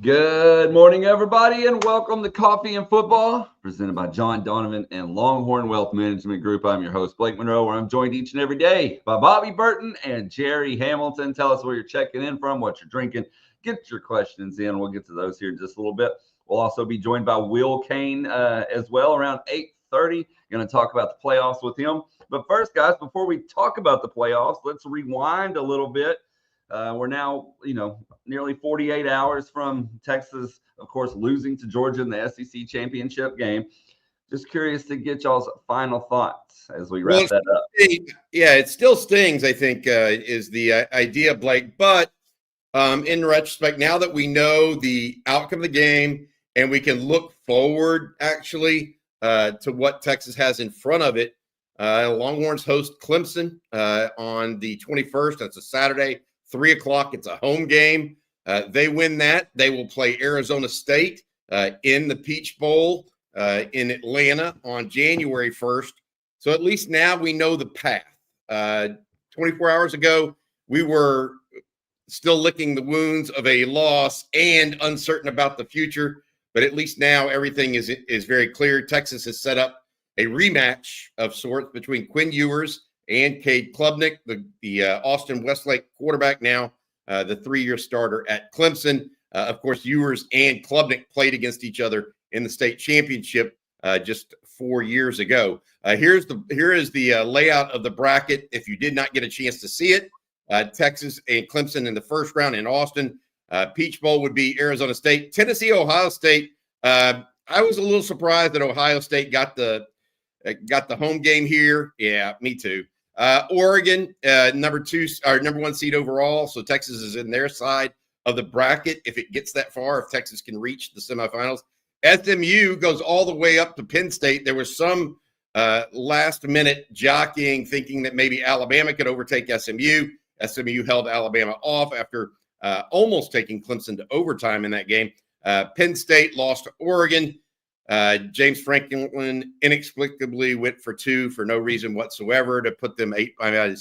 Good morning, everybody, and welcome to Coffee and Football, presented by John Donovan and Longhorn Wealth Management Group. I'm your host, Blake Monroe, where I'm joined each and every day by Bobby Burton and Jerry Hamilton. Tell us where you're checking in from, what you're drinking. Get your questions in. We'll get to those here in just a little bit. We'll also be joined by Will Cain as well around 8:30. Going to talk about the playoffs with him. But first, guys, before we talk about the playoffs, let's rewind a little bit. We're now, nearly 48 hours from Texas, of course, losing to Georgia in the SEC championship game. Just curious to get y'all's final thoughts as we wrap that up. Yeah, it still stings, I think, is the idea, Blake. But in retrospect, now that we know the outcome of the game and we can look forward, actually, to what Texas has in front of it, Longhorns host Clemson on the 21st. That's a Saturday. 3 o'clock. It's a home game. They win that. They will play Arizona State in the Peach Bowl in Atlanta on January 1st. So at least now we know the path. 24 hours ago, we were still licking the wounds of a loss and uncertain about the future. But at least now everything is very clear. Texas has set up a rematch of sorts between Quinn Ewers and Cade Klubnik, the Austin Westlake quarterback now, the 3-year starter at Clemson. Of course, Ewers and Klubnik played against each other in the state championship just 4 years ago. Here is the layout of the bracket. If you did not get a chance to see it, Texas and Clemson in the first round in Austin. Peach Bowl would be Arizona State. Tennessee, Ohio State. I was a little surprised that Ohio State got the home game here. Yeah, me too. Oregon, number 1 seed overall. So Texas is in their side of the bracket if it gets that far, if Texas can reach the semifinals. SMU goes all the way up to Penn State. There was some last-minute jockeying, thinking that maybe Alabama could overtake SMU. SMU held Alabama off after almost taking Clemson to overtime in that game. Penn State lost to Oregon. James Franklin inexplicably went for 2 for no reason whatsoever to put them 8. I mean,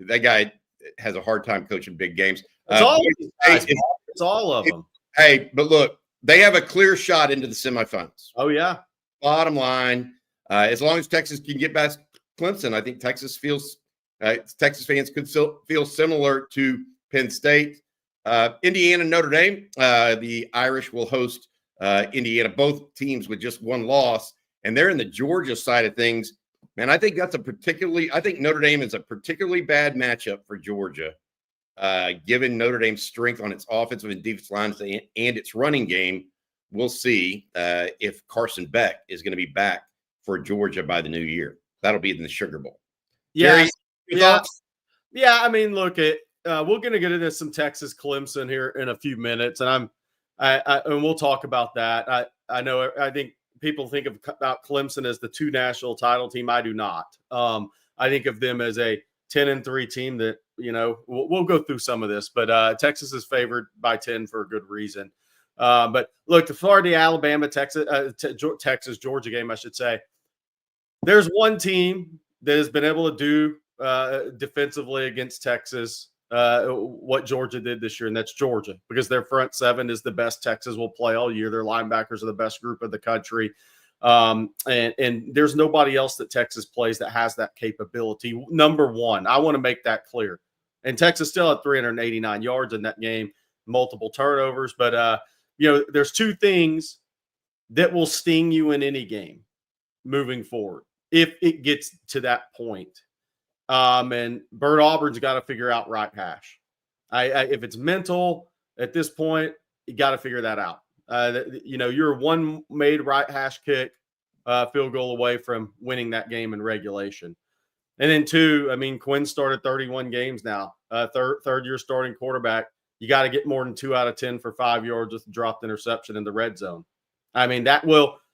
that guy has a hard time coaching big games. It's all of these guys. It's all of them. Hey, but look, they have a clear shot into the semifinals. Oh, yeah. Bottom line, as long as Texas can get past Clemson, I think Texas fans could still feel similar to Penn State. Indiana, Notre Dame, the Irish will host Indiana, both teams with just 1 loss, and they're in the Georgia side of things. Man, I think Notre Dame is a particularly bad matchup for Georgia, given Notre Dame's strength on its offensive and defensive lines and its running game. We'll see if Carson Beck is going to be back for Georgia by the new year. That'll be in the Sugar Bowl. Yeah, Jerry, yeah. I mean, look, we're going to get into some Texas Clemson here in a few minutes, and and we'll talk about that. I think people think about Clemson as the 2 national title team. I do not. I think of them as a 10-3 team that, we'll go through some of this, but Texas is favored by 10 for a good reason. But look, the Florida, Alabama, Texas, Georgia game, I should say. There's one team that has been able to do defensively against Texas what Georgia did this year, and that's Georgia, because their front 7 is the best Texas will play all year. Their linebackers are the best group of the country. And there's nobody else that Texas plays that has that capability. Number 1, I want to make that clear. And Texas still had 389 yards in that game, multiple turnovers. But, there's 2 things that will sting you in any game moving forward if it gets to that point. And Bert Auburn's got to figure out right hash. If it's mental at this point, you got to figure that out. You're 1 made right hash kick, field goal away from winning that game in regulation. And then 2, I mean, Quinn started 31 games now, third year starting quarterback. You got to get more than 2 out of 10 for 5 yards with a dropped interception in the red zone. I mean,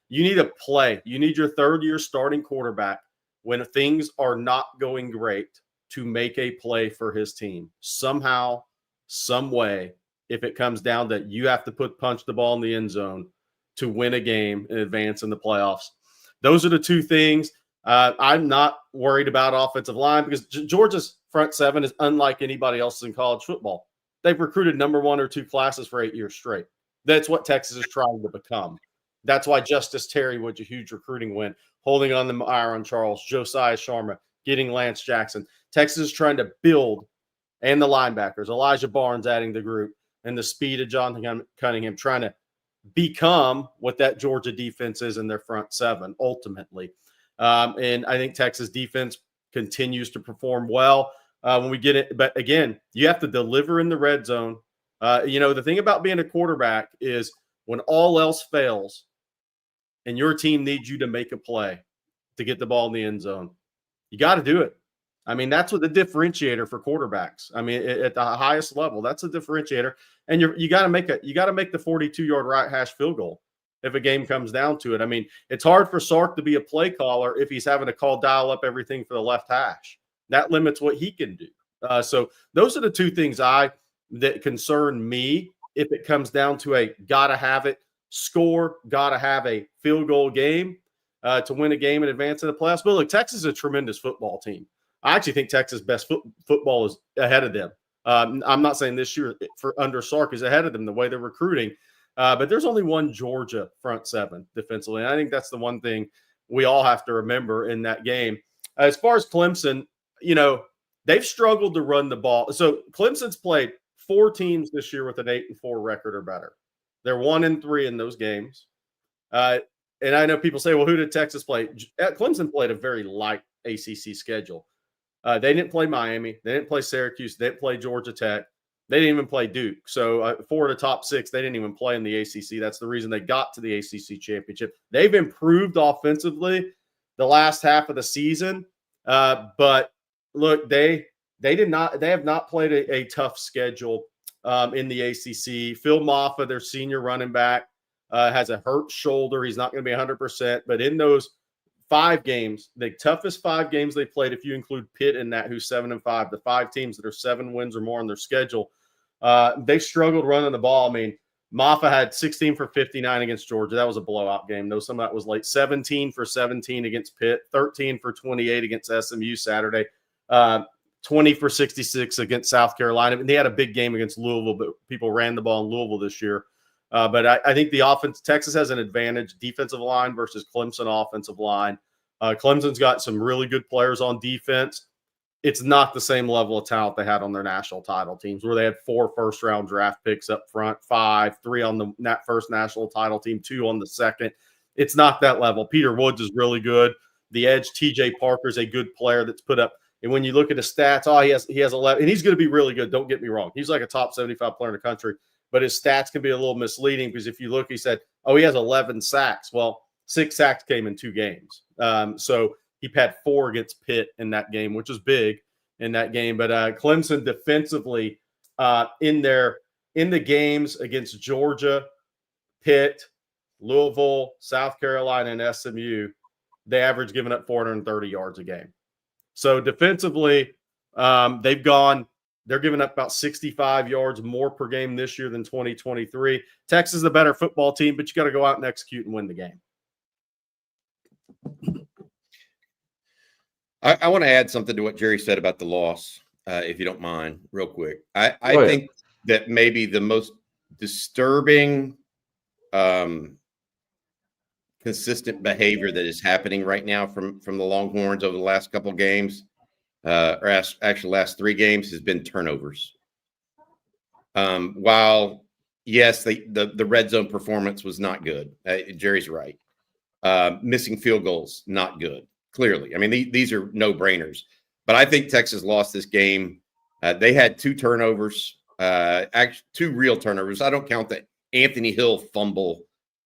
you need a play. You need your 3rd year starting quarterback, when things are not going great, to make a play for his team somehow, some way. If it comes down that you have to punch the ball in the end zone to win a game and advance in the playoffs. Those are the 2 things. I'm not worried about offensive line, because Georgia's front 7 is unlike anybody else's in college football. They've recruited number 1 or 2 classes for 8 years straight. That's what Texas is trying to become. That's why Justice Terry was a huge recruiting win, holding on to Aaron Charles, Josiah Sharma, getting Lance Jackson. Texas is trying to build, and the linebackers, Elijah Barnes adding the group, and the speed of Jonathan Cunningham, trying to become what that Georgia defense is in their front seven, ultimately. And I think Texas defense continues to perform well when we get it. But again, you have to deliver in the red zone. The thing about being a quarterback is when all else fails and your team needs you to make a play to get the ball in the end zone, you got to do it. I mean, that's what the differentiator for quarterbacks. I mean, at the highest level, that's a differentiator. And you got to make the 42-yard right hash field goal if a game comes down to it. I mean, it's hard for Sark to be a play caller if he's having to dial up everything for the left hash. That limits what he can do. So those are the two things that concern me if it comes down to a gotta have it score, gotta have a field goal game to win a game in advance of the playoffs. But look, Texas is a tremendous football team. I actually think Texas' best football is ahead of them. I'm not saying this year for under Sark is ahead of them the way they're recruiting, but there's only one Georgia front seven defensively. And I think that's the one thing we all have to remember in that game. As far as Clemson, they've struggled to run the ball. So Clemson's played 4 teams this year with an 8-4 record or better. They're 1-3 in those games. And I know people say, well, who did Texas play? Clemson played a very light ACC schedule. They didn't play Miami. They didn't play Syracuse. They didn't play Georgia Tech. They didn't even play Duke. So 4 of the top 6, they didn't even play in the ACC. That's the reason they got to the ACC championship. They've improved offensively the last half of the season. But look, they have not played a tough schedule in the ACC. Phil Maffa, their senior running back, has a hurt shoulder. He's not going to be 100%. But in those 5 games, the toughest 5 games they played, if you include Pitt in that, who's 7-5, the 5 teams that are 7 wins or more on their schedule, they struggled running the ball. I mean, Maffa had 16 for 59 against Georgia. That was a blowout game, though. Some of that was late. 17 for 17 against Pitt, 13 for 28 against SMU Saturday, 20 for 66 against South Carolina. And they had a big game against Louisville, but people ran the ball in Louisville this year. But I think the offense, Texas has an advantage, defensive line versus Clemson offensive line. Clemson's got some really good players on defense. It's not the same level of talent they had on their national title teams, where they had 4 first-round draft picks up front, 5, 3 on that first national title team, 2 on the second. It's not that level. Peter Woods is really good. The edge, TJ Parker, is a good player that's put up. And when you look at his stats, he has 11, and he's going to be really good. Don't get me wrong. He's like a top 75 player in the country. But his stats can be a little misleading because if you look, he said, he has 11 sacks. Well, 6 sacks came in 2 games. So he had 4 against Pitt in that game, which is big in that game. But Clemson defensively in the games against Georgia, Pitt, Louisville, South Carolina, and SMU, they average giving up 430 yards a game. So defensively, they're giving up about 65 yards more per game this year than 2023. Texas is a better football team, but you got to go out and execute and win the game. I want to add something to what Jerry said about the loss, if you don't mind, real quick. I think that maybe the most disturbing consistent behavior that is happening right now from the Longhorns over the last couple of games, or actually last 3 games, has been turnovers. While, yes, the red zone performance was not good. Jerry's right. Missing field goals, not good. Clearly. I mean, these are no-brainers. But I think Texas lost this game. They had 2 turnovers, actually 2 real turnovers. I don't count the Anthony Hill fumble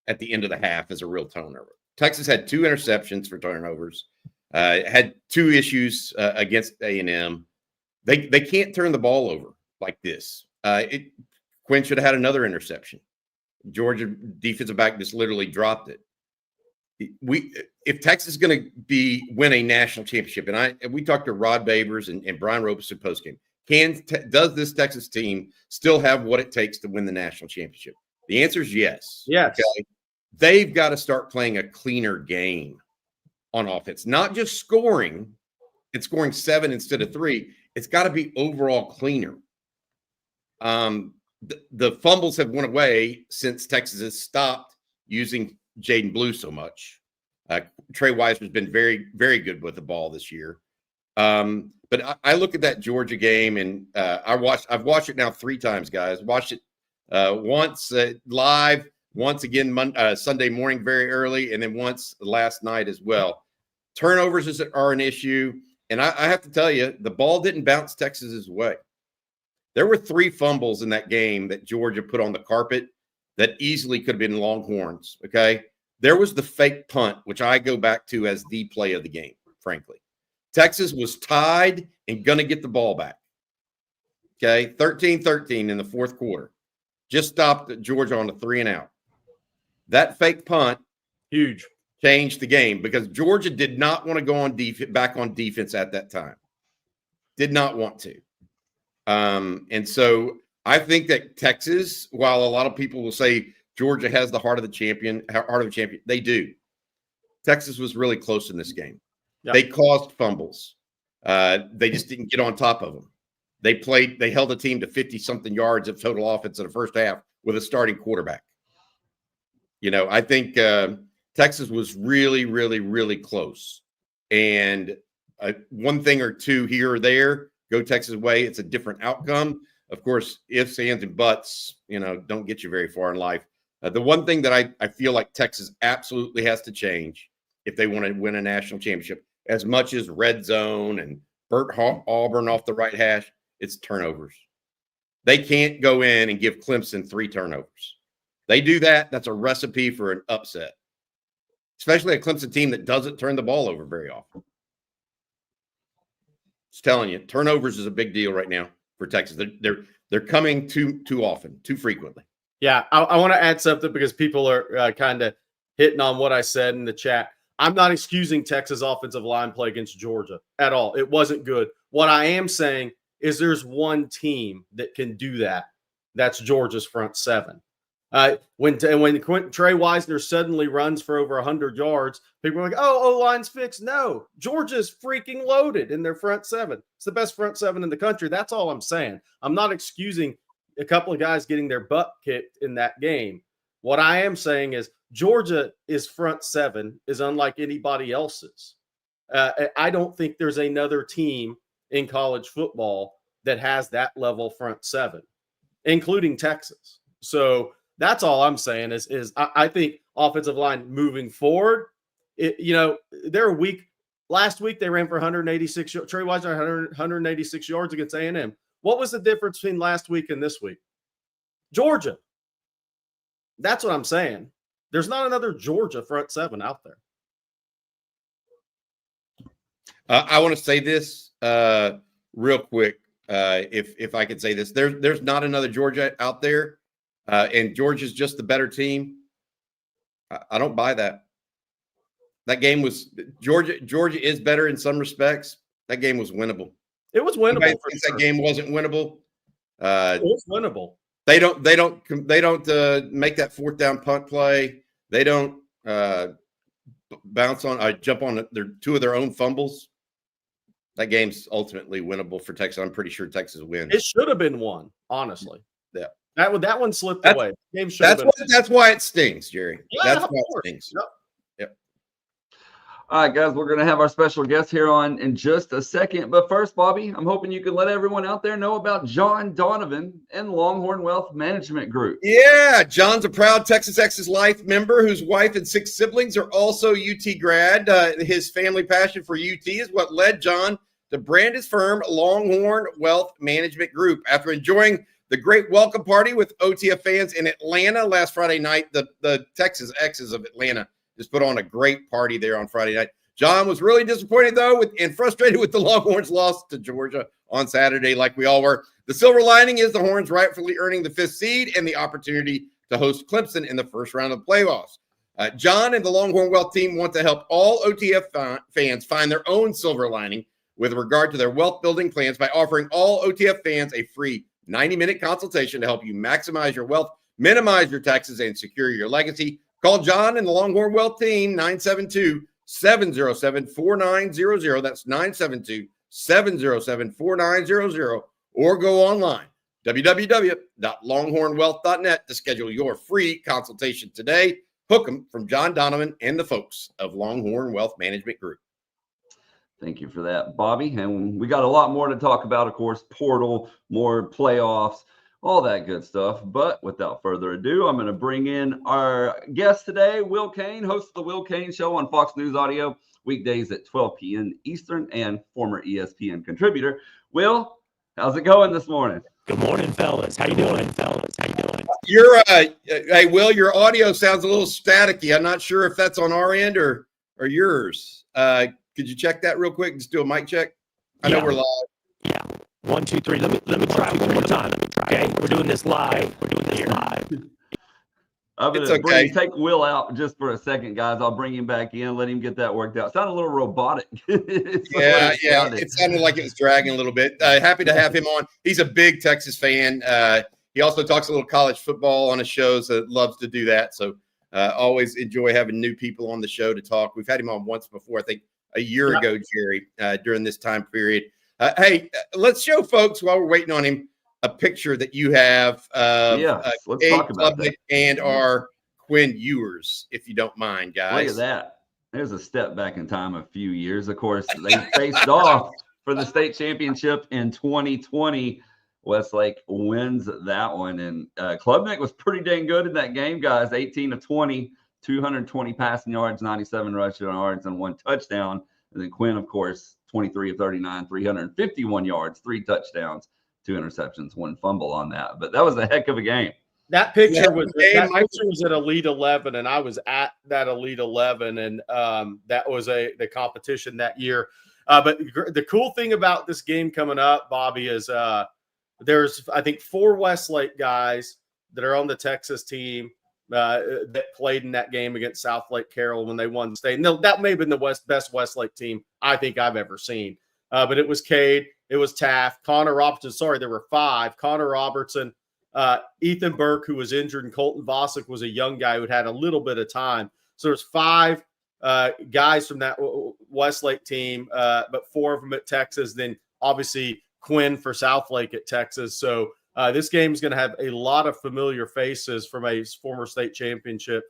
at the end of the half as a real turnover. Texas had 2 interceptions for turnovers, had 2 issues against A&M. They can't turn the ball over like this. Quinn should have had another interception. Georgia defensive back just literally dropped it. If Texas is going to win a national championship, and we talked to Rod Babers and Brian Robeson postgame, does this Texas team still have what it takes to win the national championship? The answer is yes. Yes. Okay? They've got to start playing a cleaner game on offense, not just scoring and scoring 7 instead of 3. It's got to be overall cleaner. the fumbles have went away since Texas has stopped using Jaden Blue so much. Trey Wiseman's been very, very good with the ball this year. But I look at that Georgia game, and I've watched it now 3 times, guys. Watched it once live, once again Sunday morning very early, and then once last night as well. Turnovers are an issue, and I have to tell you, the ball didn't bounce Texas's way. There were 3 fumbles in that game that Georgia put on the carpet that easily could have been Longhorns, okay? There was the fake punt, which I go back to as the play of the game, frankly. Texas was tied and going to get the ball back, okay? 13-13 in the 4th quarter. Just stopped Georgia on a 3-and-out. That fake punt, huge, changed the game because Georgia did not want to go on back on defense at that time. Did not want to. And so I think that Texas, while a lot of people will say Georgia has the heart of a champion, they do. Texas was really close in this game. Yep. They caused fumbles. They just didn't get on top of them. They held the team to 50-something yards of total offense in the first half with a starting quarterback. I think Texas was really, really, really close. And one thing or two here or there, go Texas' way, it's a different outcome. Of course, ifs, ands, and buts, don't get you very far in life. The one thing that I feel like Texas absolutely has to change if they want to win a national championship, as much as red zone and Burt Auburn off the right hash, it's turnovers. They can't go in and give Clemson 3 turnovers. They do that, that's a recipe for an upset, especially a Clemson team that doesn't turn the ball over very often. Just telling you, turnovers is a big deal right now for Texas. They're coming too often, too frequently. Yeah, I want to add something because people are kind of hitting on what I said in the chat. I'm not excusing Texas' offensive line play against Georgia at all. It wasn't good. What I am saying is there's one team that can do that. That's Georgia's front 7. When Trey Wisner suddenly runs for over 100 yards, people are like, oh, O-line's fixed. No, Georgia's freaking loaded in their front 7. It's the best front 7 in the country. That's all I'm saying. I'm not excusing a couple of guys getting their butt kicked in that game. What I am saying is Georgia is front 7 is unlike anybody else's. I don't think there's another team in college football that has that level front 7, including Texas. So that's all I'm saying is I think offensive line moving forward, they're weak. Last week they ran for 186. Trey Wisner 186 yards against A&M. What was the difference between last week and this week? Georgia. That's what I'm saying. There's not another Georgia front 7 out there. I want to say this real quick, if I could say this. There's not another Georgia out there, and Georgia's just the better team. I don't buy that. That game was Georgia is better in some respects. That game was winnable. It was winnable. That game wasn't winnable. It was winnable. They don't make that 4th down punt play. They don't jump on their 2 of their own fumbles. That game's ultimately winnable for Texas. I'm pretty sure Texas wins. It should have been won, honestly. Yeah. That one slipped away. Game that's why it stings, Jerry. Yeah, that's why it stings. Yep. All right, guys, we're going to have our special guest here on in just a second. But first, Bobby, I'm hoping you can let everyone out there know about John Donovan and Longhorn Wealth Management Group. Yeah, John's a proud Texas Ex's Life member whose wife and 6 siblings are also UT grad. His family passion for UT is what led John to brand his firm Longhorn Wealth Management Group. After enjoying the great welcome party with OTF fans in Atlanta last Friday night, the Texas Exes of Atlanta just put on a great party there on Friday night. John was really disappointed, though, and frustrated with the Longhorns' loss to Georgia on Saturday, like we all were. The silver lining is the Horns rightfully earning the 5th seed and the opportunity to host Clemson in the first round of the playoffs. John and the Longhorn Wealth team want to help all OTF fans find their own silver lining with regard to their wealth building plans by offering all OTF fans a free 90-minute consultation to help you maximize your wealth, minimize your taxes, and secure your legacy. Call John and the Longhorn Wealth team, 972-707-4900. That's 972-707-4900. Or go online www.longhornwealth.net to schedule your free consultation today. Hook 'em from John Donovan and the folks of Longhorn Wealth Management Group. Thank you for that, Bobby. And we got a lot more to talk about, of course, portal, more playoffs, all that good stuff. But without further ado, I'm going to bring in our guest today, Will Cain, host of the Will Cain Show on Fox News Audio, weekdays at 12 p.m. Eastern, and former ESPN contributor. Will, how's it going this morning? Good morning, fellas. How you doing, fellas? How you doing? Hey, Will, your audio sounds a little staticky. I'm not sure if that's on our end or yours. Could you check that real quick? Just do a mic check. I know we're live. Yeah. 1, 2, 3. Let me try one more time. Okay, we're doing this live. I'm going to take Will out just for a second, guys. I'll bring him back in, let him get that worked out. It sounded a little robotic. It sounded like it was dragging a little bit. Happy to have him on. He's a big Texas fan. He also talks a little college football on his shows. Loves to do that. So always enjoy having new people on the show to talk. We've had him on once before, I think a year ago, Jerry, during this time period. Hey, let's show folks while we're waiting on him a picture that you have of let's talk about that. And our Quinn Ewers, if you don't mind, guys. Look at that. There's a step back in time a few years. Of course, they faced off for the state championship in 2020. Westlake wins that one. And Klubnik was pretty dang good in that game, guys. 18 of 20, 220 passing yards, 97 rushing yards, and 1 touchdown. And then Quinn, of course, 23 of 39, 351 yards, 3 touchdowns, 2 interceptions, 1 fumble on that. But that was a heck of a game. That picture was at Elite 11, and I was at that Elite 11, and that was the competition that year. But the cool thing about this game coming up, Bobby, is there's, I think, 4 Westlake guys that are on the Texas team that played in that game against Southlake Carroll when they won the state. And that may have been the best Westlake team I think I've ever seen. But it was Cade, it was Taft, Connor Robertson. Sorry, there were 5. Connor Robertson, Ethan Burke, who was injured, and Colton Vosick was a young guy who had a little bit of time. So there's 5 guys from that Westlake team, but 4 of them at Texas. Then obviously Quinn for Southlake at Texas. So this game is going to have a lot of familiar faces from a former state championship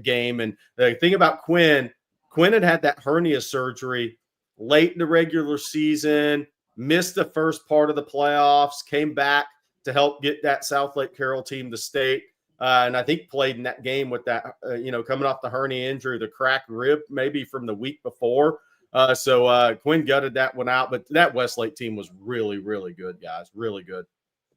game. And the thing about Quinn had that hernia surgery late in the regular season, missed the first part of the playoffs, came back to help get that Southlake Carroll team to state. And I think played in that game with that, coming off the hernia injury, the cracked rib, maybe from the week before. So Quinn gutted that one out. But that Westlake team was really, really good, guys. Really good.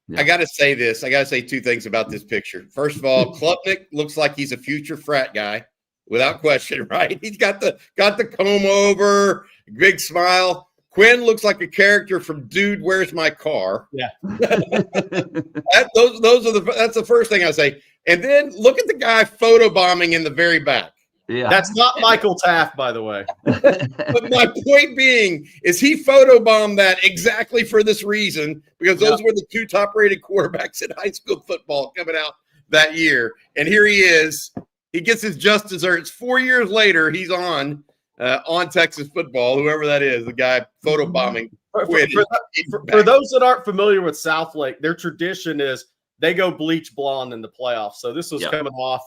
Yeah. I got to say this. I got to say 2 things about this picture. First of all, Klubnik looks like he's a future frat guy, without question, right? He's got the comb over, big smile. Quinn looks like a character from Dude, Where's My Car? Yeah. That's the first thing I say. And then look at the guy photobombing in the very back. Yeah. That's not Michael Taft, by the way. But my point being is he photobombed that exactly for this reason, because those were the 2 top-rated quarterbacks in high school football coming out that year. And here he is. He gets his just desserts. 4 years later, he's on Texas football, whoever that is, the guy photobombing. For those that aren't familiar with Southlake, their tradition is they go bleach blonde in the playoffs. So this was coming off.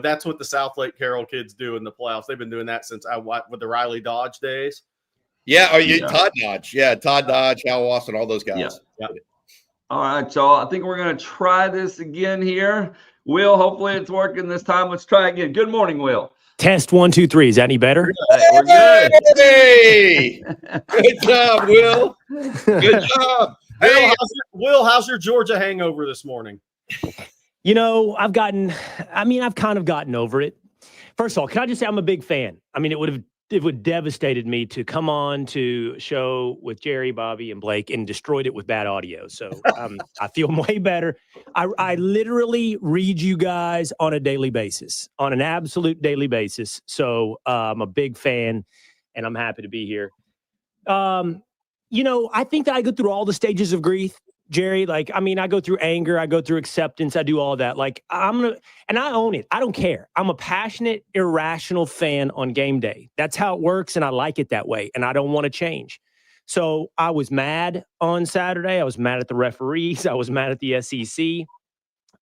That's what the Southlake Carroll kids do in the playoffs. They've been doing that since with the Riley Dodge days. Yeah. Todd Dodge. Yeah. Todd Dodge, Hal Watson, all those guys. Yeah. All right, y'all. I think we're going to try this again here. Will, hopefully it's working this time. Let's try again. Good morning, Will. Test 1, 2, 3. Is that any better? We're good. Hey! Good job, Will. Good job. Hey, Will, how's your Georgia hangover this morning? I've kind of gotten over it. First of all, can I just say I'm a big fan? I mean, it would devastated me to come on to a show with Jerry, Bobby, and Blake and destroyed it with bad audio. So I feel way better. I literally read you guys on a daily basis, on an absolute daily basis. So I'm a big fan, and I'm happy to be here. I think that I go through all the stages of grief. Jerry, I go through anger, I go through acceptance, I do all that. And I own it. I don't care. I'm a passionate, irrational fan on game day. That's how it works, and I like it that way, and I don't want to change. So I was mad on Saturday. I was mad at the referees. I was mad at the SEC.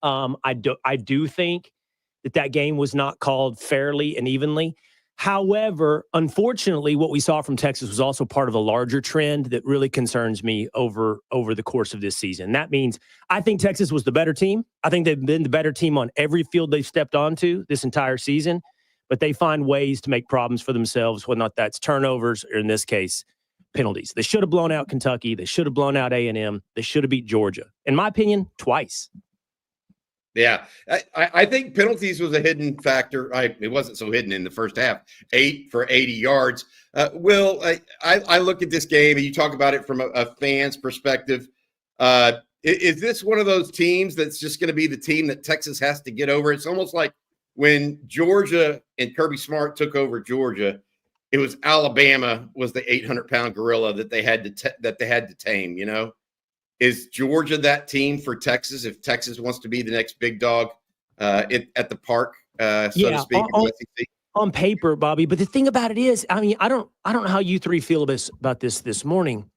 I do think that game was not called fairly and evenly. However, unfortunately, what we saw from Texas was also part of a larger trend that really concerns me over the course of this season. That means I think Texas was the better team. I think they've been the better team on every field they've stepped onto this entire season, but they find ways to make problems for themselves, whether or not that's turnovers or, in this case, penalties. They should have blown out Kentucky. They should have blown out A&M. They should have beat Georgia. In my opinion, twice. Yeah, I think penalties was a hidden factor. It wasn't so hidden in the first half. 8 for 80 yards. Will, I look at this game, and you talk about it from a fan's perspective. Is this one of those teams that's just going to be the team that Texas has to get over? It's almost like when Georgia and Kirby Smart took over Georgia, it was Alabama was the 800-pound gorilla that they had to tame, you know? Is Georgia that team for Texas if Texas wants to be the next big dog at the park, so to speak? On paper, Bobby. But the thing about it is, I mean, I don't know how you three feel about this morning.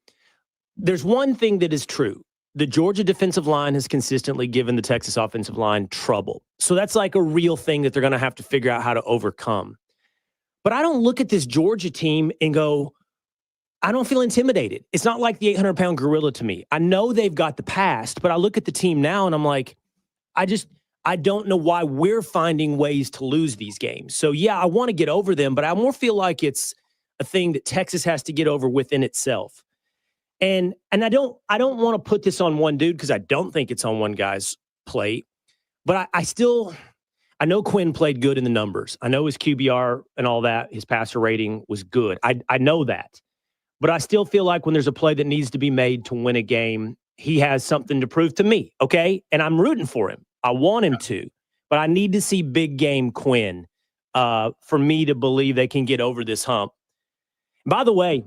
There's one thing that is true. The Georgia defensive line has consistently given the Texas offensive line trouble. So that's like a real thing that they're going to have to figure out how to overcome. But I don't look at this Georgia team and go, I don't feel intimidated. It's not like the 800-pound gorilla to me. I know they've got the past, but I look at the team now and I'm like, I don't know why we're finding ways to lose these games. So yeah, I want to get over them, but I more feel like it's a thing that Texas has to get over within itself. And I don't want to put this on one dude because I don't think it's on one guy's plate, but I know Quinn played good in the numbers. I know his QBR and all that, his passer rating was good. I know that. But I still feel like when there's a play that needs to be made to win a game, he has something to prove to me, okay? And I'm rooting for him. I want him to. But I need to see big game Quinn for me to believe they can get over this hump. By the way,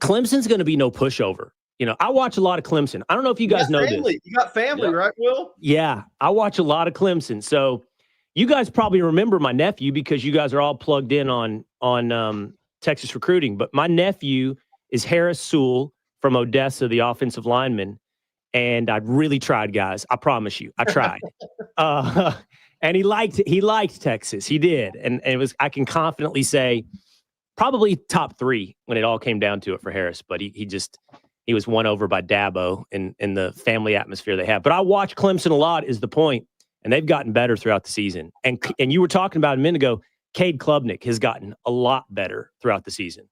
Clemson's going to be no pushover. You know, I watch a lot of Clemson. I don't know if you guys know this. You got family, right, Will? Yeah, I watch a lot of Clemson. So you guys probably remember my nephew because you guys are all plugged in on Texas recruiting. But my nephew is Harris Sewell from Odessa, the offensive lineman. And I really tried, guys. I promise you, I tried. And he liked Texas. He did. And it was, I can confidently say, probably top 3 when it all came down to it for Harris. But he was won over by Dabo in the family atmosphere they have. But I watch Clemson a lot is the point, and they've gotten better throughout the season. And you were talking about a minute ago, Cade Klubnik has gotten a lot better throughout the season.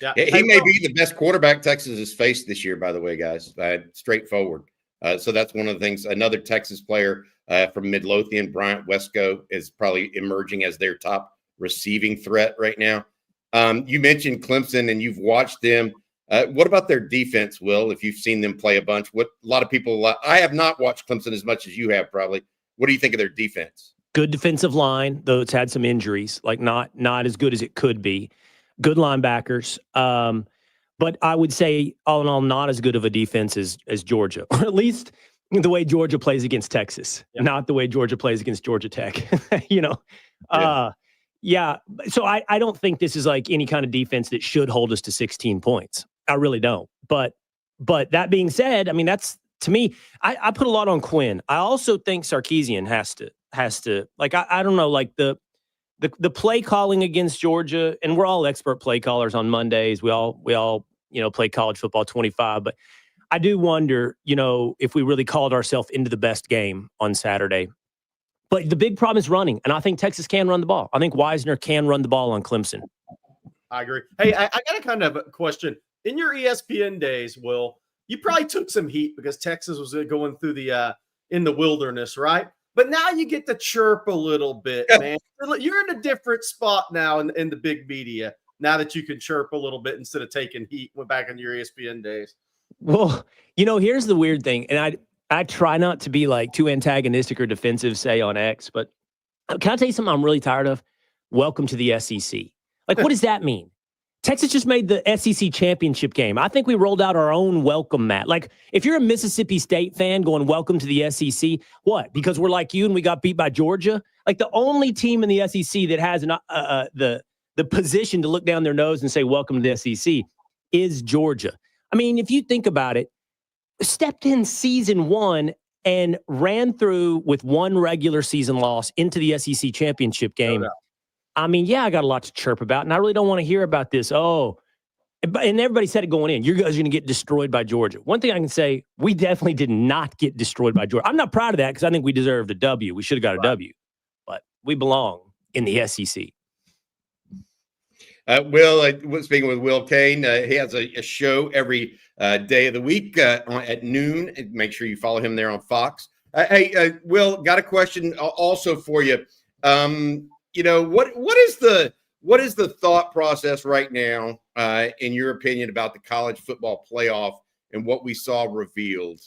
Yeah, he may be the best quarterback Texas has faced this year, by the way, guys. Straightforward. So that's one of the things. Another Texas player from Midlothian, Bryant Wesco, is probably emerging as their top receiving threat right now. You mentioned Clemson, and you've watched them. What about their defense, Will, if you've seen them play a bunch? A lot of people – I have not watched Clemson as much as you have probably. What do you think of their defense? Good defensive line, though it's had some injuries, like not as good as it could be. Good linebackers. But I would say, all in all, not as good of a defense as Georgia, or at least the way Georgia plays against Texas, not the way Georgia plays against Georgia Tech. You know? Yeah. So I don't think this is like any kind of defense that should hold us to 16 points. I really don't. But that being said, I mean, that's, to me, I put a lot on Quinn. I also think Sarkisian has to like, I don't know, like the play calling against Georgia, and we're all expert play callers on Mondays. We all, play college football 25, but I do wonder, if we really called ourselves into the best game on Saturday. But the big problem is running, and I think Texas can run the ball. I think Wisner can run the ball on Clemson. I agree. Hey, I got a kind of a question. In your ESPN days, Will, you probably took some heat because Texas was going through in the wilderness, right? But now you get to chirp a little bit, man. You're in a different spot now in the big media, now that you can chirp a little bit instead of taking heat back in your ESPN days. Well, here's the weird thing, and I try not to be like too antagonistic or defensive, say, on X, but can I tell you something I'm really tired of? Welcome to the SEC. Like, what does that mean? Texas just made the SEC championship game. I think we rolled out our own welcome mat. Like, if you're a Mississippi State fan going, welcome to the SEC, what? Because we're like you and we got beat by Georgia? Like, the only team in the SEC that has the position to look down their nose and say, welcome to the SEC is Georgia. I mean, if you think about it, stepped in season 1 and ran through with one regular season loss into the SEC championship game. doubt. I mean, yeah, I got a lot to chirp about, and I really don't want to hear about this. Oh, and everybody said it going in. You guys are going to get destroyed by Georgia. One thing I can say, we definitely did not get destroyed by Georgia. I'm not proud of that because I think we deserved a W. We should have got a W, but we belong in the SEC. Will, speaking with Will Cain, he has a show every day of the week at noon. Make sure you follow him there on Fox. Hey, Will, got a question also for you. What is the thought process right now, in your opinion, about the college football playoff and what we saw revealed?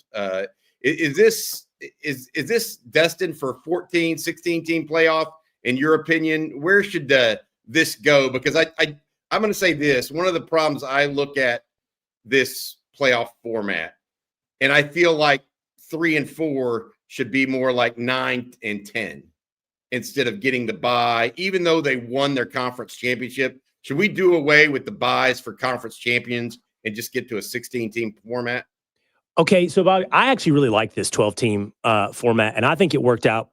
Is this destined for 14, 16 team playoff? In your opinion, where should this go? Because I'm going to say this. One of the problems I look at this playoff format, and I feel like 3 and 4 should be more like 9 and 10 instead of getting the bye, even though they won their conference championship. Should we do away with the byes for conference champions and just get to a 16-team format? Okay, so Bobby, I actually really like this 12-team format, and I think it worked out.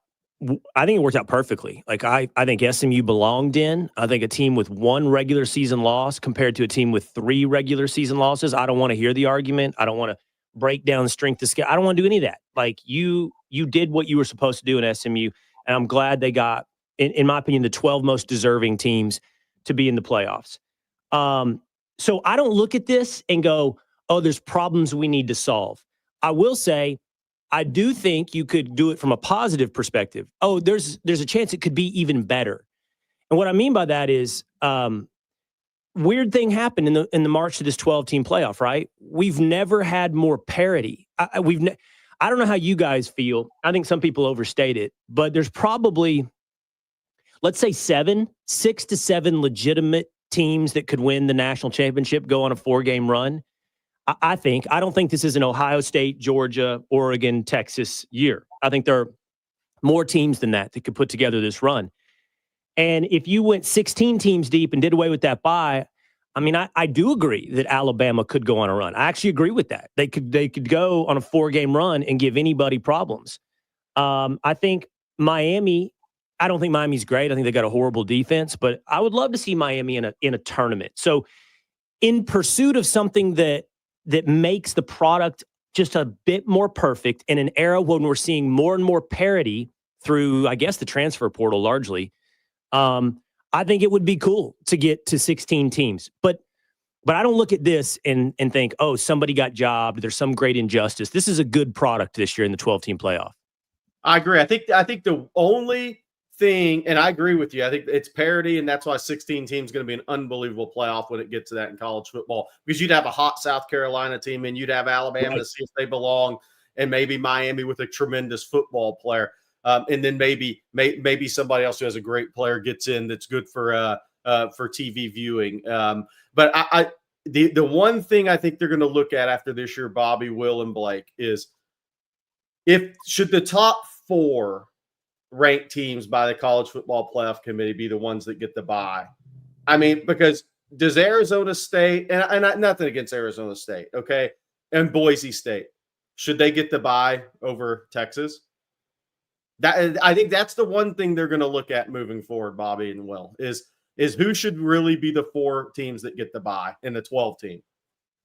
I think it worked out perfectly. Like I think SMU belonged in. I think a team with 1 regular season loss compared to a team with 3 regular season losses. I don't want to hear the argument. I don't want to break down the strength of scale. I don't want to do any of that. Like you did what you were supposed to do in SMU, and I'm glad they got, in my opinion, the 12 most deserving teams to be in the playoffs. So I don't look at this and go, oh, there's problems we need to solve. I will say, I do think you could do it from a positive perspective. Oh, there's a chance it could be even better. And what I mean by that is, weird thing happened in the march to this 12-team playoff, right? We've never had more parity. I don't know how you guys feel. I think some people overstate it, but there's probably, let's say 6 to 7 legitimate teams that could win the national championship, go on a 4-game run. I don't think this is an Ohio State, Georgia, Oregon, Texas year. I think there are more teams than that could put together this run. And if you went 16 teams deep and did away with that bye, I mean, I do agree that Alabama could go on a run. I actually agree with that. They could go on a 4-game run and give anybody problems. I think Miami, I don't think Miami's great. I think they got a horrible defense, but I would love to see Miami in a tournament. So in pursuit of something that makes the product just a bit more perfect in an era when we're seeing more and more parity through, I guess, the transfer portal largely, I think it would be cool to get to 16 teams. But I don't look at this and think, oh, somebody got jobbed. There's some great injustice. This is a good product this year in the 12-team playoff. I agree. I think the only thing, and I agree with you, I think it's parity, and that's why 16 teams is going to be an unbelievable playoff when it gets to that in college football, because you'd have a hot South Carolina team and you'd have Alabama to see if they belong, and maybe Miami with a tremendous football player. And then maybe somebody else who has a great player gets in that's good for TV viewing. But the one thing I think they're going to look at after this year, Bobby, Will, and Blake, is should the top 4 ranked teams by the College Football Playoff Committee be the ones that get the bye? I mean, because does Arizona State, and nothing against Arizona State, okay, and Boise State, should they get the bye over Texas? I think that's the one thing they're going to look at moving forward, Bobby and Will, is who should really be the 4 teams that get the bye in the 12-team.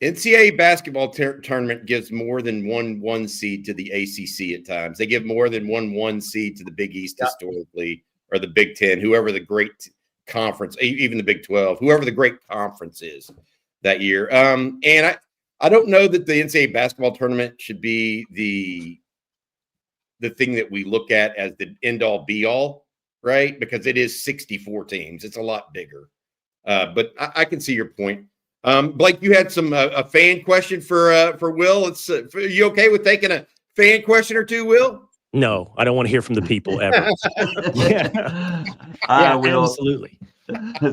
NCAA basketball tournament gives more than one seed to the ACC at times. They give more than one seed to the Big East historically, or the Big Ten, whoever the great conference, even the Big 12, whoever the great conference is that year. And I don't know that the NCAA basketball tournament should be the thing that we look at as the end-all be-all, right? Because it is 64 teams. It's a lot bigger. But I can see your point. Blake, you had a fan question for Will. Are you okay with taking a fan question or two, Will? No, I don't want to hear from the people ever. Yeah, Will. Absolutely.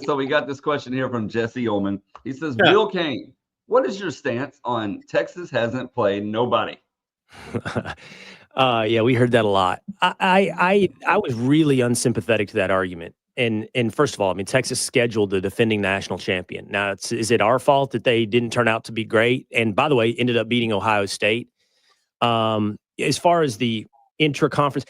So we got this question here from Jesse Ullman. He says, Will Cain, what is your stance on Texas hasn't played nobody? Yeah, we heard that a lot. I was really unsympathetic to that argument. And first of all, I mean, Texas scheduled the defending national champion. Now, is it our fault that they didn't turn out to be great? And by the way, ended up beating Ohio State. As far as the intra-conference,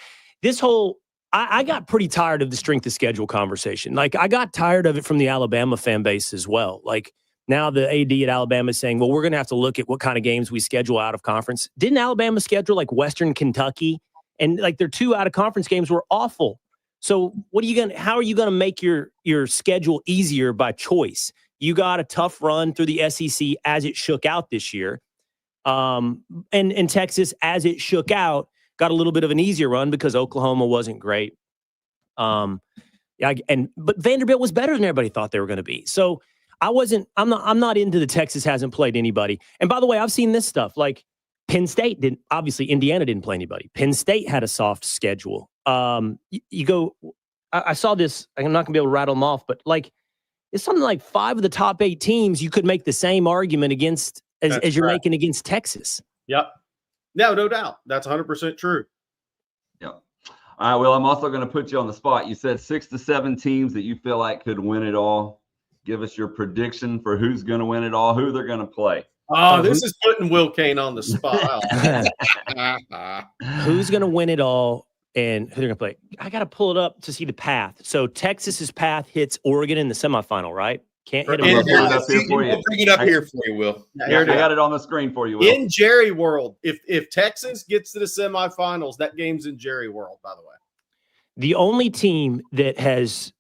I got pretty tired of the strength of schedule conversation. Like, I got tired of it from the Alabama fan base as well. Like, now the AD at Alabama is saying, well, we're going to have to look at what kind of games we schedule out of conference. Didn't Alabama schedule like Western Kentucky? And like their 2 out of conference games were awful. So how are you going to make your schedule easier by choice? You got a tough run through the SEC as it shook out this year. And Texas, as it shook out, got a little bit of an easier run because Oklahoma wasn't great. But Vanderbilt was better than everybody thought they were going to be. So I'm not into the Texas hasn't played anybody. And by the way, I've seen this stuff. Like Penn State didn't, obviously Indiana didn't play anybody. Penn State had a soft schedule. I saw this, I'm not gonna be able to rattle them off, but like, it's something like 5 of the top 8 teams you could make the same argument against as you're making against Texas. Yep. No doubt. That's 100% true. Yeah. All right. Well, I'm also going to put you on the spot. You said 6 to 7 teams that you feel like could win it all. Give us your prediction for who's going to win it all, who they're going to play. Oh, this is putting Will Cain on the spot. Who's going to win it all and who they're going to play? I got to pull it up to see the path. So Texas's path hits Oregon in the semifinal, right? Can't hit them. I'll bring it up here for you, Will. I got it on the screen for you, Will. In Jerry World, if Texas gets to the semifinals, that game's in Jerry World, by the way. The only team that has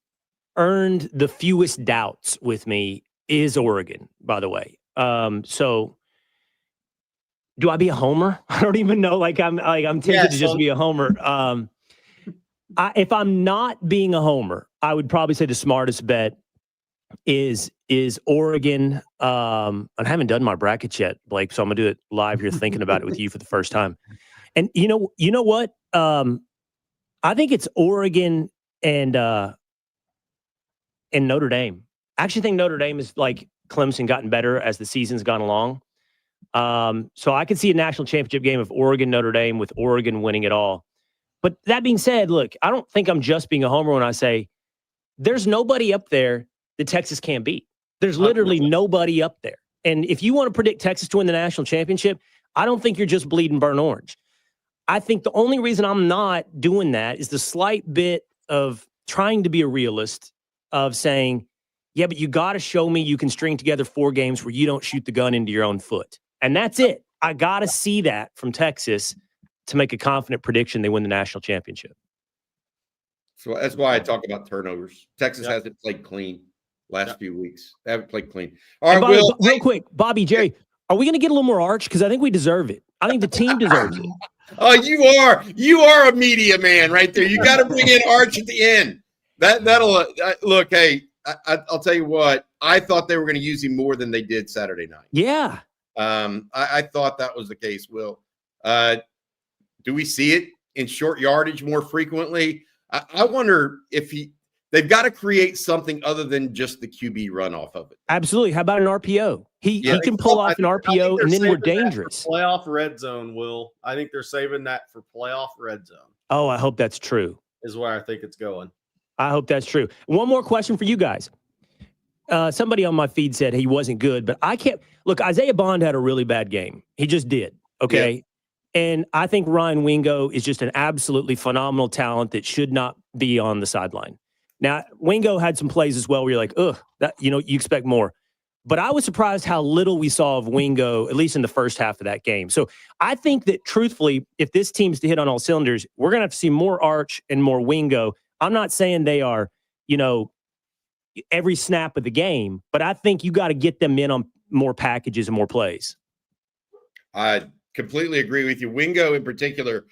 earned the fewest doubts with me is Oregon, by the way. So do I be a homer? I don't even know. I'm tempted to just be a homer. If I'm not being a homer, I would probably say the smartest bet is Oregon. I haven't done my brackets yet, Blake, so I'm gonna do it live here, thinking about it with you for the first time. And you know what? I think it's Oregon and Notre Dame. I actually think Notre Dame is like Clemson gotten better as the season's gone along. So I could see a national championship game of Oregon, Notre Dame, with Oregon winning it all. But that being said, look, I don't think I'm just being a homer when I say there's nobody up there that Texas can't beat. There's literally nobody up there. And if you want to predict Texas to win the national championship, I don't think you're just bleeding burnt orange. I think the only reason I'm not doing that is the slight bit of trying to be a realist of saying, yeah, but you got to show me you can string together 4 games where you don't shoot the gun into your own foot. And that's it. I got to see that from Texas to make a confident prediction they win the national championship. So that's why I talk about turnovers. Texas hasn't played clean last few weeks. They haven't played clean. All right, Bobby, Will. real quick, Bobby, Jerry, are we going to get a little more arch? Because I think we deserve it. I think the team deserves it. Oh, you are a media man right there. You got to bring in arch at the end. That'll look. Hey, I'll tell you what. I thought they were going to use him more than they did Saturday night. Yeah. I thought that was the case. Will, do we see it in short yardage more frequently? I wonder if they've got to create something other than just the QB run off of it. Absolutely. How about an RPO? He can pull off an RPO, and then we're dangerous. Playoff red zone, Will. I think they're saving that for playoff red zone. Oh, I hope that's true. Is where I think it's going. I hope that's true. One more question for you guys. Somebody on my feed said he wasn't good, but I can't look. Isaiah Bond had a really bad game. He just did. Okay. Yeah. And I think Ryan Wingo is just an absolutely phenomenal talent that should not be on the sideline. Now, Wingo had some plays as well where you're like, you expect more. But I was surprised how little we saw of Wingo, at least in the first half of that game. So I think that, truthfully, if this team's to hit on all cylinders, we're going to have to see more Arch and more Wingo. I'm not saying they are, every snap of the game, but I think you got to get them in on more packages and more plays. I completely agree with you. Wingo in particular,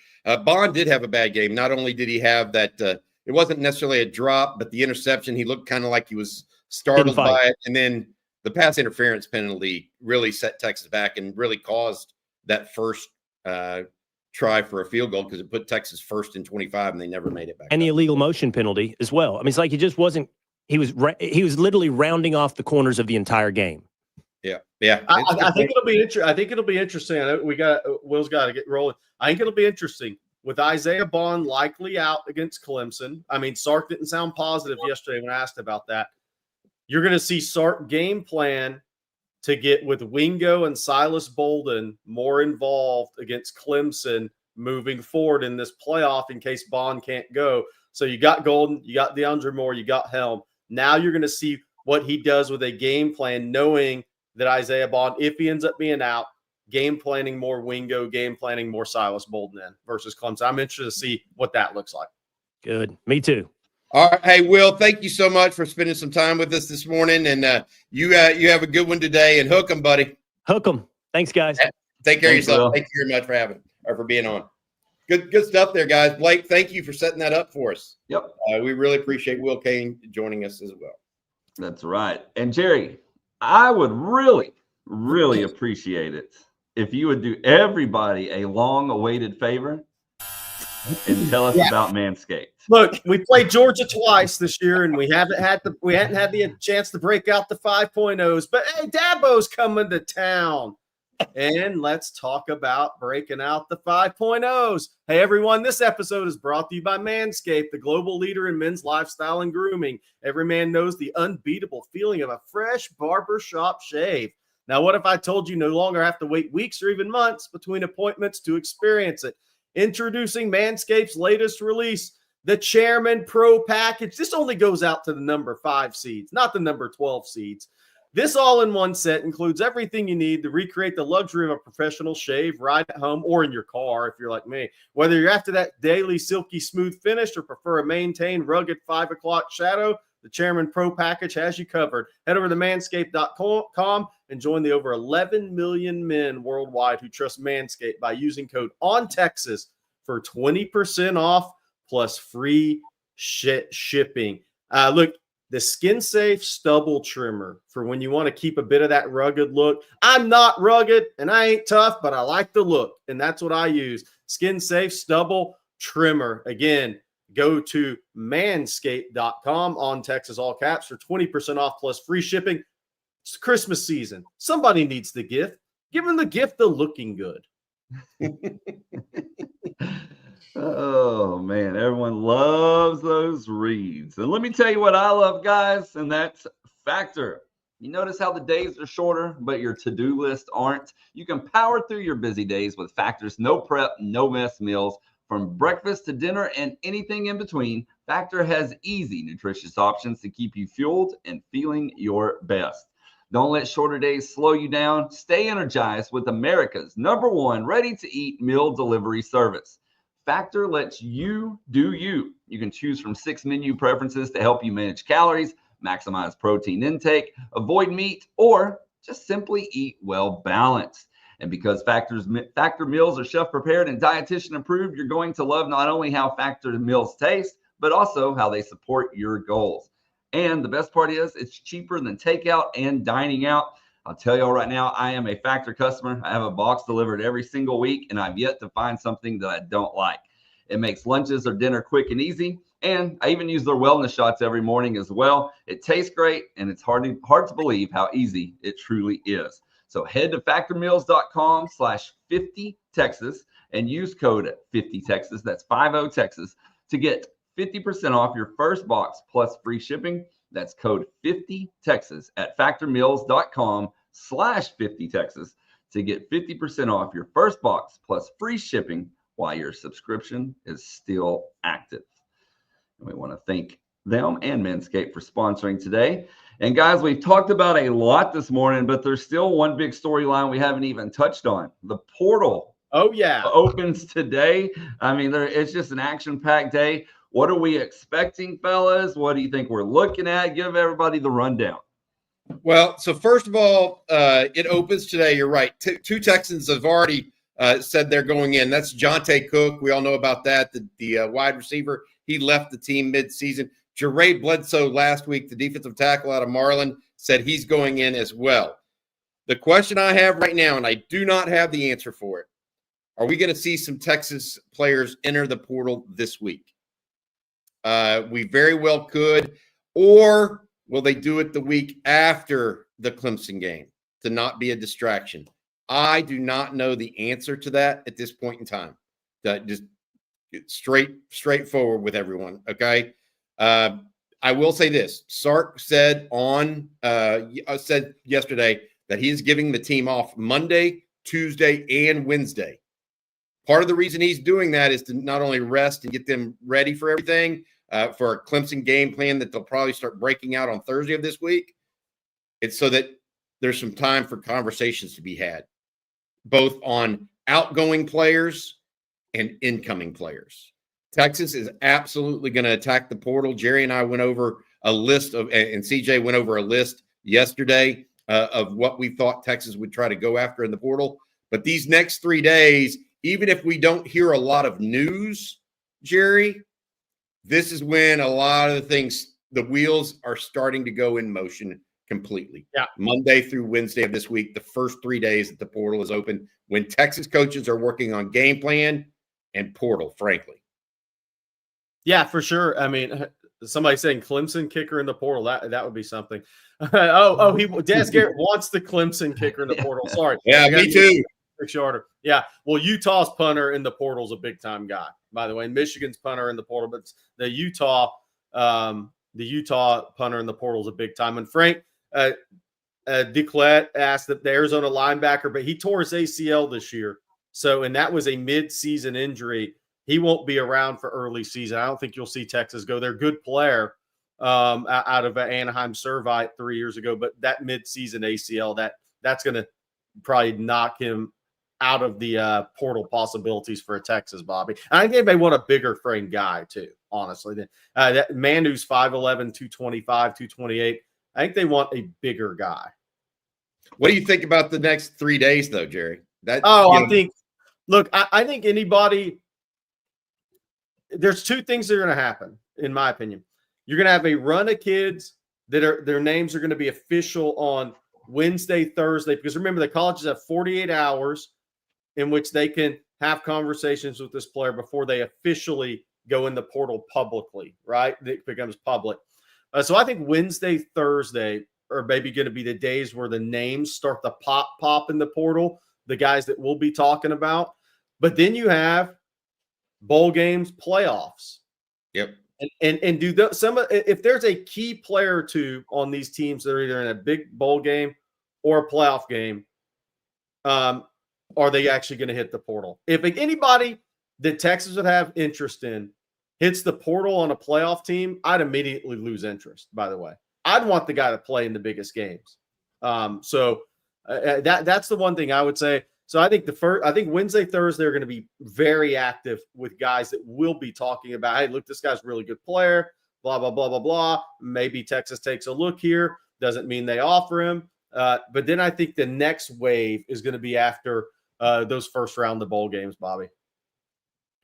Bond did have a bad game. Not only did he have that, it wasn't necessarily a drop, but the interception, he looked kind of like he was startled by it. And then the pass interference penalty really set Texas back and really caused that first try for a field goal because it put Texas first and 25 and they never made it back. And the illegal motion penalty as well. I mean, it's like he just wasn't, he was literally rounding off the corners of the entire game. Yeah. I think it'll be interesting. I think it'll be interesting. I know Will's got to get rolling. I think it'll be interesting with Isaiah Bond likely out against Clemson. I mean, Sark didn't sound positive yesterday when I asked about that. You're going to see Sark game plan to get with Wingo and Silas Bolden more involved against Clemson moving forward in this playoff in case Bond can't go. So you got Golden, you got DeAndre Moore, you got Helm. Now you're going to see what he does with a game plan, knowing that Isaiah Bond, if he ends up being out, game planning more Wingo, game planning more Silas Bolden in versus Clemson. I'm interested to see what that looks like. Good. Me too. All right. Hey, Will, thank you so much for spending some time with us this morning. And you have a good one today. And hook 'em, buddy. Hook 'em. Thanks, guys. Take care of yourself. Will. Thank you very much for being on. Good stuff there, guys. Blake, thank you for setting that up for us. Yep. We really appreciate Will Cain joining us as well. That's right. And Jerry, I would really, really appreciate it if you would do everybody a long-awaited favor and tell us about Manscaped. Look, we played Georgia twice this year, and we hadn't had the chance to break out the 5.0s. But hey, Dabo's coming to town, and let's talk about breaking out the 5.0s. Hey, everyone! This episode is brought to you by Manscaped, the global leader in men's lifestyle and grooming. Every man knows the unbeatable feeling of a fresh barbershop shave. Now, what if I told you no longer have to wait weeks or even months between appointments to experience it? Introducing Manscaped's latest release, the Chairman Pro Package. This only goes out to the number 5 seeds, not the number 12 seeds. This all-in-one set includes everything you need to recreate the luxury of a professional shave right at home or in your car if you're like me. Whether you're after that daily silky smooth finish or prefer a maintained rugged 5 o'clock shadow, the Chairman Pro Package has you covered. Head over to manscaped.com and join the over 11 million men worldwide who trust Manscaped by using code ONTEXAS for 20% off plus free shipping. Look, the Skin Safe Stubble Trimmer for when you want to keep a bit of that rugged look. I'm not rugged and I ain't tough, but I like the look, and that's what I use. Skin Safe Stubble Trimmer. Again, go to manscaped.com on Texas all caps for 20% off plus free shipping. It's Christmas season. Somebody needs the gift. Give them the gift of looking good. Oh, man. Everyone loves those reads. And let me tell you what I love, guys, and that's Factor. You notice how the days are shorter, but your to-do list aren't? You can power through your busy days with Factor's no prep, no mess meals. From breakfast to dinner and anything in between, Factor has easy, nutritious options to keep you fueled and feeling your best. Don't let shorter days slow you down. Stay energized with America's #1 ready-to-eat meal delivery service. Factor lets you do you. You can choose from 6 menu preferences to help you manage calories, maximize protein intake, avoid meat, or just simply eat well balanced. And because Factor meals are chef prepared and dietitian approved, you're going to love not only how Factor meals taste, but also how they support your goals. And the best part is it's cheaper than takeout and dining out. I'll tell y'all right now, I am a Factor customer. I have a box delivered every single week, and I've yet to find something that I don't like. It makes lunches or dinner quick and easy. And I even use their wellness shots every morning as well. It tastes great, and it's hard to believe how easy it truly is. So head to factormeals.com/50Texas and use code 50Texas. That's 50 Texas to get 50% off your first box plus free shipping. That's code 50Texas at factormeals.com/50Texas to get 50% off your first box plus free shipping while your subscription is still active. And we want to thank them and Manscaped for sponsoring today. And guys, we've talked about a lot this morning, but there's still one big storyline we haven't even touched on. The portal opens today. I mean, it's just an action-packed day. What are we expecting, fellas? What do you think we're looking at? Give everybody the rundown. Well, so first of all, it opens today. You're right. Two Texans have already said they're going in. That's Jonte Cook. We all know about that. The wide receiver, he left the team mid-season. Jared Bledsoe last week, the defensive tackle out of Marlin, said he's going in as well. The question I have right now, and I do not have the answer for it, are we going to see some Texas players enter the portal this week? We very well could. Or will they do it the week after the Clemson game to not be a distraction? I do not know the answer to that at this point in time. straightforward with everyone. Okay. I will say this. Sark said said yesterday that he is giving the team off Monday, Tuesday, and Wednesday. Part of the reason he's doing that is to not only rest and get them ready for everything, for a Clemson game plan that they'll probably start breaking out on Thursday of this week. It's so that there's some time for conversations to be had, both on outgoing players and incoming players. Texas is absolutely going to attack the portal. Jerry and I went over a list of, and CJ went over a list yesterday of what we thought Texas would try to go after in the portal. But these next 3 days, even if we don't hear a lot of news, Jerry, this is when a lot of the things, the wheels are starting to go in motion completely. Yeah. Monday through Wednesday of this week, the first 3 days that the portal is open, when Texas coaches are working on game plan and portal, frankly. Yeah, for sure. I mean, somebody saying Clemson kicker in the portal, that would be something. Des Garrett wants the Clemson kicker in the portal. Sorry. Yeah, me too. Shorter. Yeah. Well, Utah's punter in the portal is a big time guy, by the way. Michigan's punter in the portal, but the Utah punter in the portal is a big time. And Frank Declet asked that the Arizona linebacker, but he tore his ACL this year. So, and that was a mid-season injury. He won't be around for early season. I don't think you'll see Texas go there. Good player out of Anaheim Servite 3 years ago, but that mid-season ACL, that's going to probably knock him out of the portal possibilities for a Texas, Bobby. And I think they want a bigger frame guy too, honestly. That man who's 5'11", 225, 228, I think they want a bigger guy. What do you think about the next 3 days, though, Jerry? I think anybody – there's two things that are going to happen, in my opinion. You're going to have a run of kids that their names are going to be official on Wednesday, Thursday, because remember, the colleges have 48 hours in which they can have conversations with this player before they officially go in the portal publicly, right? It becomes public. So I think Wednesday, Thursday are maybe going to be the days where the names start to pop in the portal, the guys that we'll be talking about. But then you have bowl games, playoffs. Yep. And if there's a key player or two on these teams that are either in a big bowl game or a playoff game, are they actually going to hit the portal? If anybody that Texas would have interest in hits the portal on a playoff team, I'd immediately lose interest, by the way. I'd want the guy to play in the biggest games. That's the one thing I would say. So I think Wednesday, Thursday are going to be very active with guys that will be talking about, hey, look, this guy's a really good player, blah, blah, blah, blah, blah. Maybe Texas takes a look here. Doesn't mean they offer him. But then I think the next wave is going to be after those first round of bowl games, Bobby.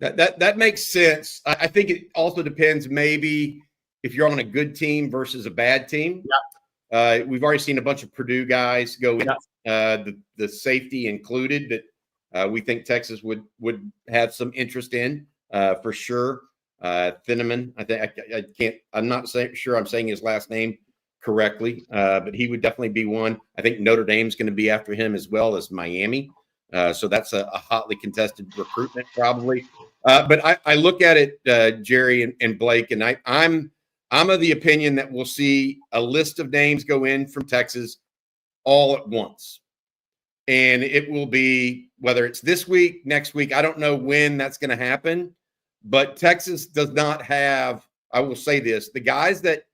That makes sense. I think it also depends maybe if you're on a good team versus a bad team. Yeah. We've already seen a bunch of Purdue guys go in. The safety included that we think Texas would have some interest in for sure. Thieneman, I'm not sure I'm saying his last name correctly, but he would definitely be one. I think Notre Dame's going to be after him as well as Miami. So that's a hotly contested recruitment probably. But I look at it, Jerry and Blake, and I'm of the opinion that we'll see a list of names go in from Texas all at once. And it will be, whether it's this week, next week, I don't know when that's going to happen, but Texas does not have, I will say this, the guys that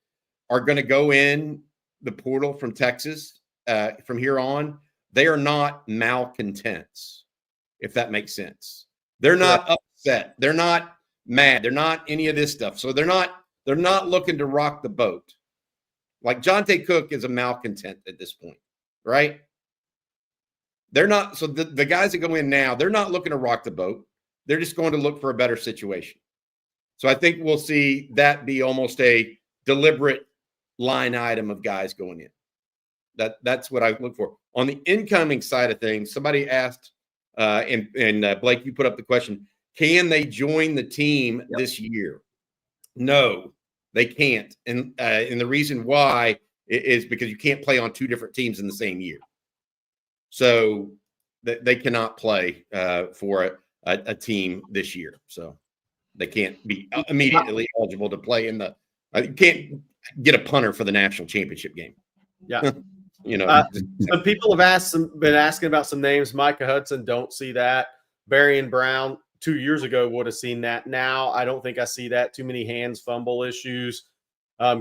are going to go in the portal from Texas from here on, they are not malcontents, if that makes sense. They're not upset. They're not mad. They're not any of this stuff. So they're not looking to rock the boat. Like Jonte Cook is a malcontent at this point, right? They're not. So the guys that go in now, they're not looking to rock the boat. They're just going to look for a better situation. So I think we'll see that be almost a deliberate line item of guys going in. That's what I look for. On the incoming side of things, somebody asked, and Blake, you put up the question, can they join the team this year? No, they can't. And the reason why is because you can't play on two different teams in the same year. So they cannot play for a team this year. So They can't be immediately eligible to play in the. You can't get a punter for the national championship game. Yeah. You know, some people have been asking about some names. Micah Hudson, don't see that. Barian Brown 2 years ago would have seen that. Now I don't think I see that. Too many hands fumble issues.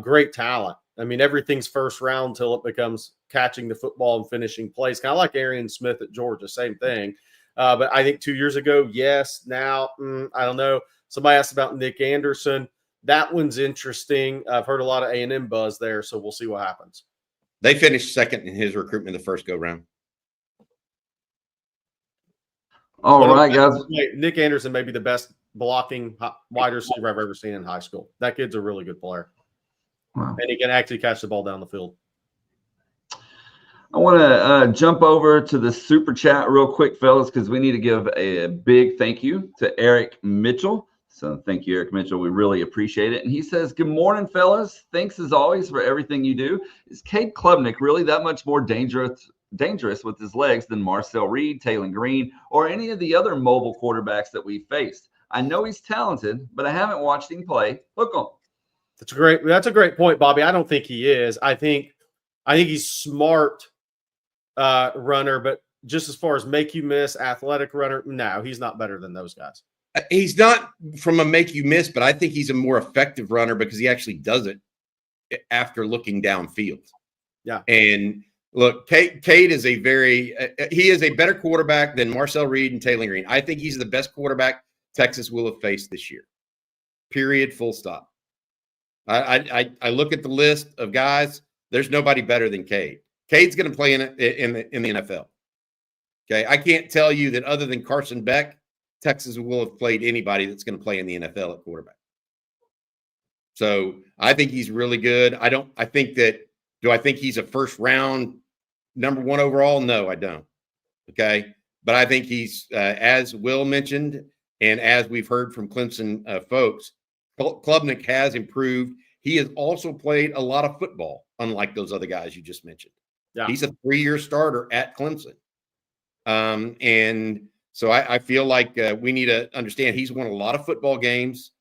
Great talent. I mean, everything's first round until it becomes catching the football and finishing plays. Kind of like Arian Smith at Georgia, same thing. But I think 2 years ago, yes. Now, I don't know. Somebody asked about Nick Anderson. That one's interesting. I've heard a lot of A&M buzz there, so we'll see what happens. They finished second in his recruitment the first go-round. All right, guys. Nick Anderson may be the best blocking wide receiver I've ever seen in high school. That kid's a really good player. Wow. And he can actually catch the ball down the field. I want to jump over to the super chat real quick, fellas, because we need to give a big thank you to Eric Mitchell. So thank you, Eric Mitchell. We really appreciate it. And he says, good morning, fellas. Thanks as always for everything you do. Is Cade Klubnik really that much more dangerous with his legs than Marcel Reed, Taylor Green, or any of the other mobile quarterbacks that we've faced? I know he's talented, but I haven't watched him play. Look on. That's a great point, Bobby. I don't think he is. I think he's smart runner, but just as far as make you miss, athletic runner, no, he's not better than those guys. He's not from a make you miss, but I think he's a more effective runner because he actually does it after looking downfield. Yeah. And look, Cade is he is a better quarterback than Marcel Reed and Taylor Green. I think he's the best quarterback Texas will have faced this year. Period. Full stop. I look at the list of guys. There's nobody better than Cade. Cade's going to play in the NFL. Okay. I can't tell you that other than Carson Beck, Texas will have played anybody that's going to play in the NFL at quarterback. So I think he's really good. Do I think he's a first round number one overall? No, I don't. Okay. But I think he's, as Will mentioned, and as we've heard from Clemson folks, Klubnik has improved. He has also played a lot of football, unlike those other guys you just mentioned. Yeah. He's a 3-year starter at Clemson. And so I feel like we need to understand he's won a lot of football games.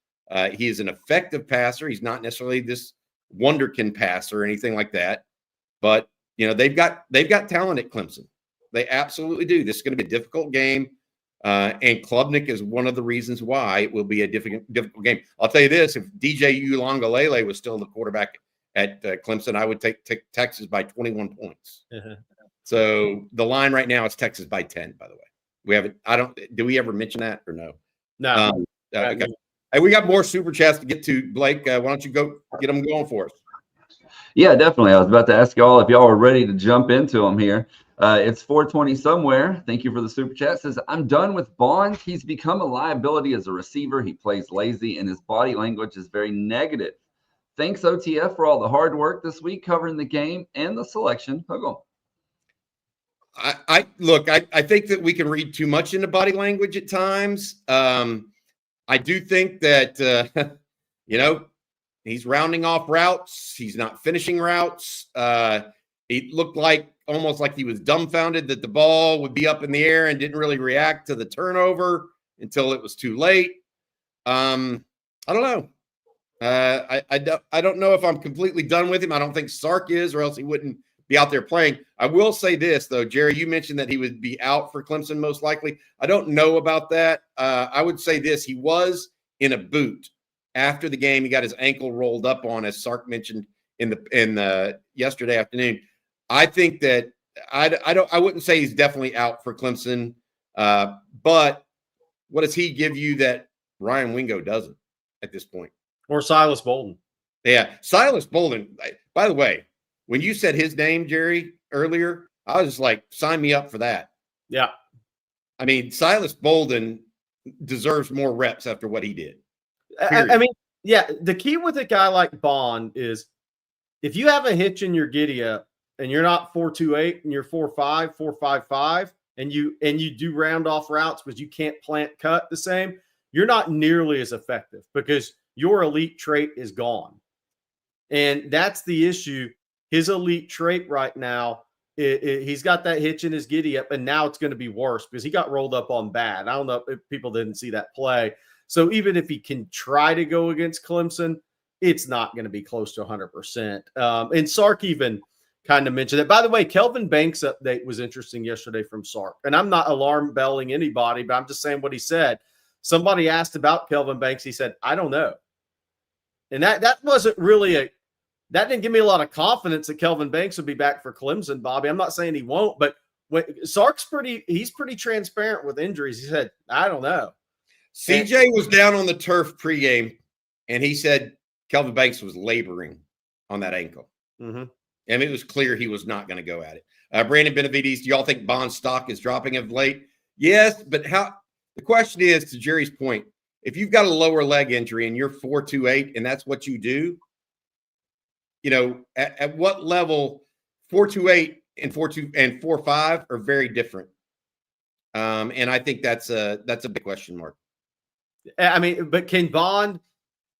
He is an effective passer. He's not necessarily this wonderkin passer or anything like that. But, you know, they've got talent at Clemson. They absolutely do. This is going to be a difficult game. And Klubnik is one of the reasons why it will be a difficult game. I'll tell you this, if DJ Uiagalelei was still the quarterback at Clemson, I would take Texas by 21 points. So the line right now is Texas by 10, by the way. Do we ever mention that or no? No. Okay. Hey, we got more super chats to get to, Blake. Why don't you go get them going for us? Yeah, definitely. I was about to ask y'all if y'all are ready to jump into them here. It's 420 somewhere. Thank you for the super chat. It says, I'm done with Bonds. He's become a liability as a receiver. He plays lazy and his body language is very negative. Thanks, OTF, for all the hard work this week covering the game and the selection. Hook 'em. I think that we can read too much into body language at times. I do think that, he's rounding off routes. He's not finishing routes. He looked almost like he was dumbfounded that the ball would be up in the air and didn't really react to the turnover until it was too late. I don't know. I don't know if I'm completely done with him. I don't think Sark is, or else he wouldn't be out there playing. I will say this, though, Jerry, you mentioned that he would be out for Clemson most likely. I don't know about that. I would say this. He was in a boot after the game. He got his ankle rolled up on, as Sark mentioned in the yesterday afternoon. I think that I wouldn't say he's definitely out for Clemson. But what does he give you that Ryan Wingo doesn't at this point? Or Silas Bolden. Yeah, Silas Bolden. By the way, when you said his name, Jerry, earlier, I was just like, sign me up for that. Yeah. I mean, Silas Bolden deserves more reps after what he did. I mean, yeah, the key with a guy like Bond is if you have a hitch in your giddy up and you're not 4.28 and you're 4.5, 4.55, and you do round off routes, but you can't plant cut the same, you're not nearly as effective because your elite trait is gone. And that's the issue. His elite trait right now, he's got that hitch in his giddy up, and now it's going to be worse because he got rolled up on bad. I don't know if people didn't see that play. So even if he can try to go against Clemson, it's not going to be close to 100%. And Sark even kind of mentioned it. By the way, Kelvin Banks' update was interesting yesterday from Sark. And I'm not alarm belling anybody, but I'm just saying what he said. Somebody asked about Kelvin Banks. He said, I don't know. And that wasn't really that didn't give me a lot of confidence that Kelvin Banks would be back for Clemson, Bobby. I'm not saying he won't, but Sark's he's pretty transparent with injuries. He said, I don't know. CJ was down on the turf pregame, and he said Kelvin Banks was laboring on that ankle. Mm-hmm. And it was clear he was not going to go at it. Brandon Benavides, do y'all think Bond's stock is dropping of late? Yes, but the question is, to Jerry's point, if you've got a lower leg injury and you're 4.28 and that's what you do, at what level 4.28 and 4.5 are very different. And I think that's a big question mark. I mean, but can Bond,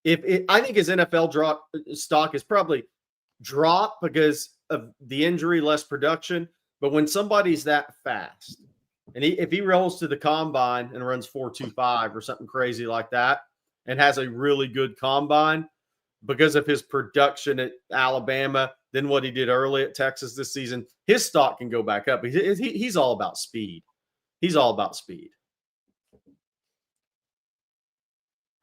I think his NFL stock is probably dropped because of the injury, less production. But when somebody's that fast, and if he rolls to the combine and runs 4.25 or something crazy like that, and has a really good combine because of his production at Alabama, than what he did early at Texas this season, his stock can go back up. He's all about speed. He's all about speed.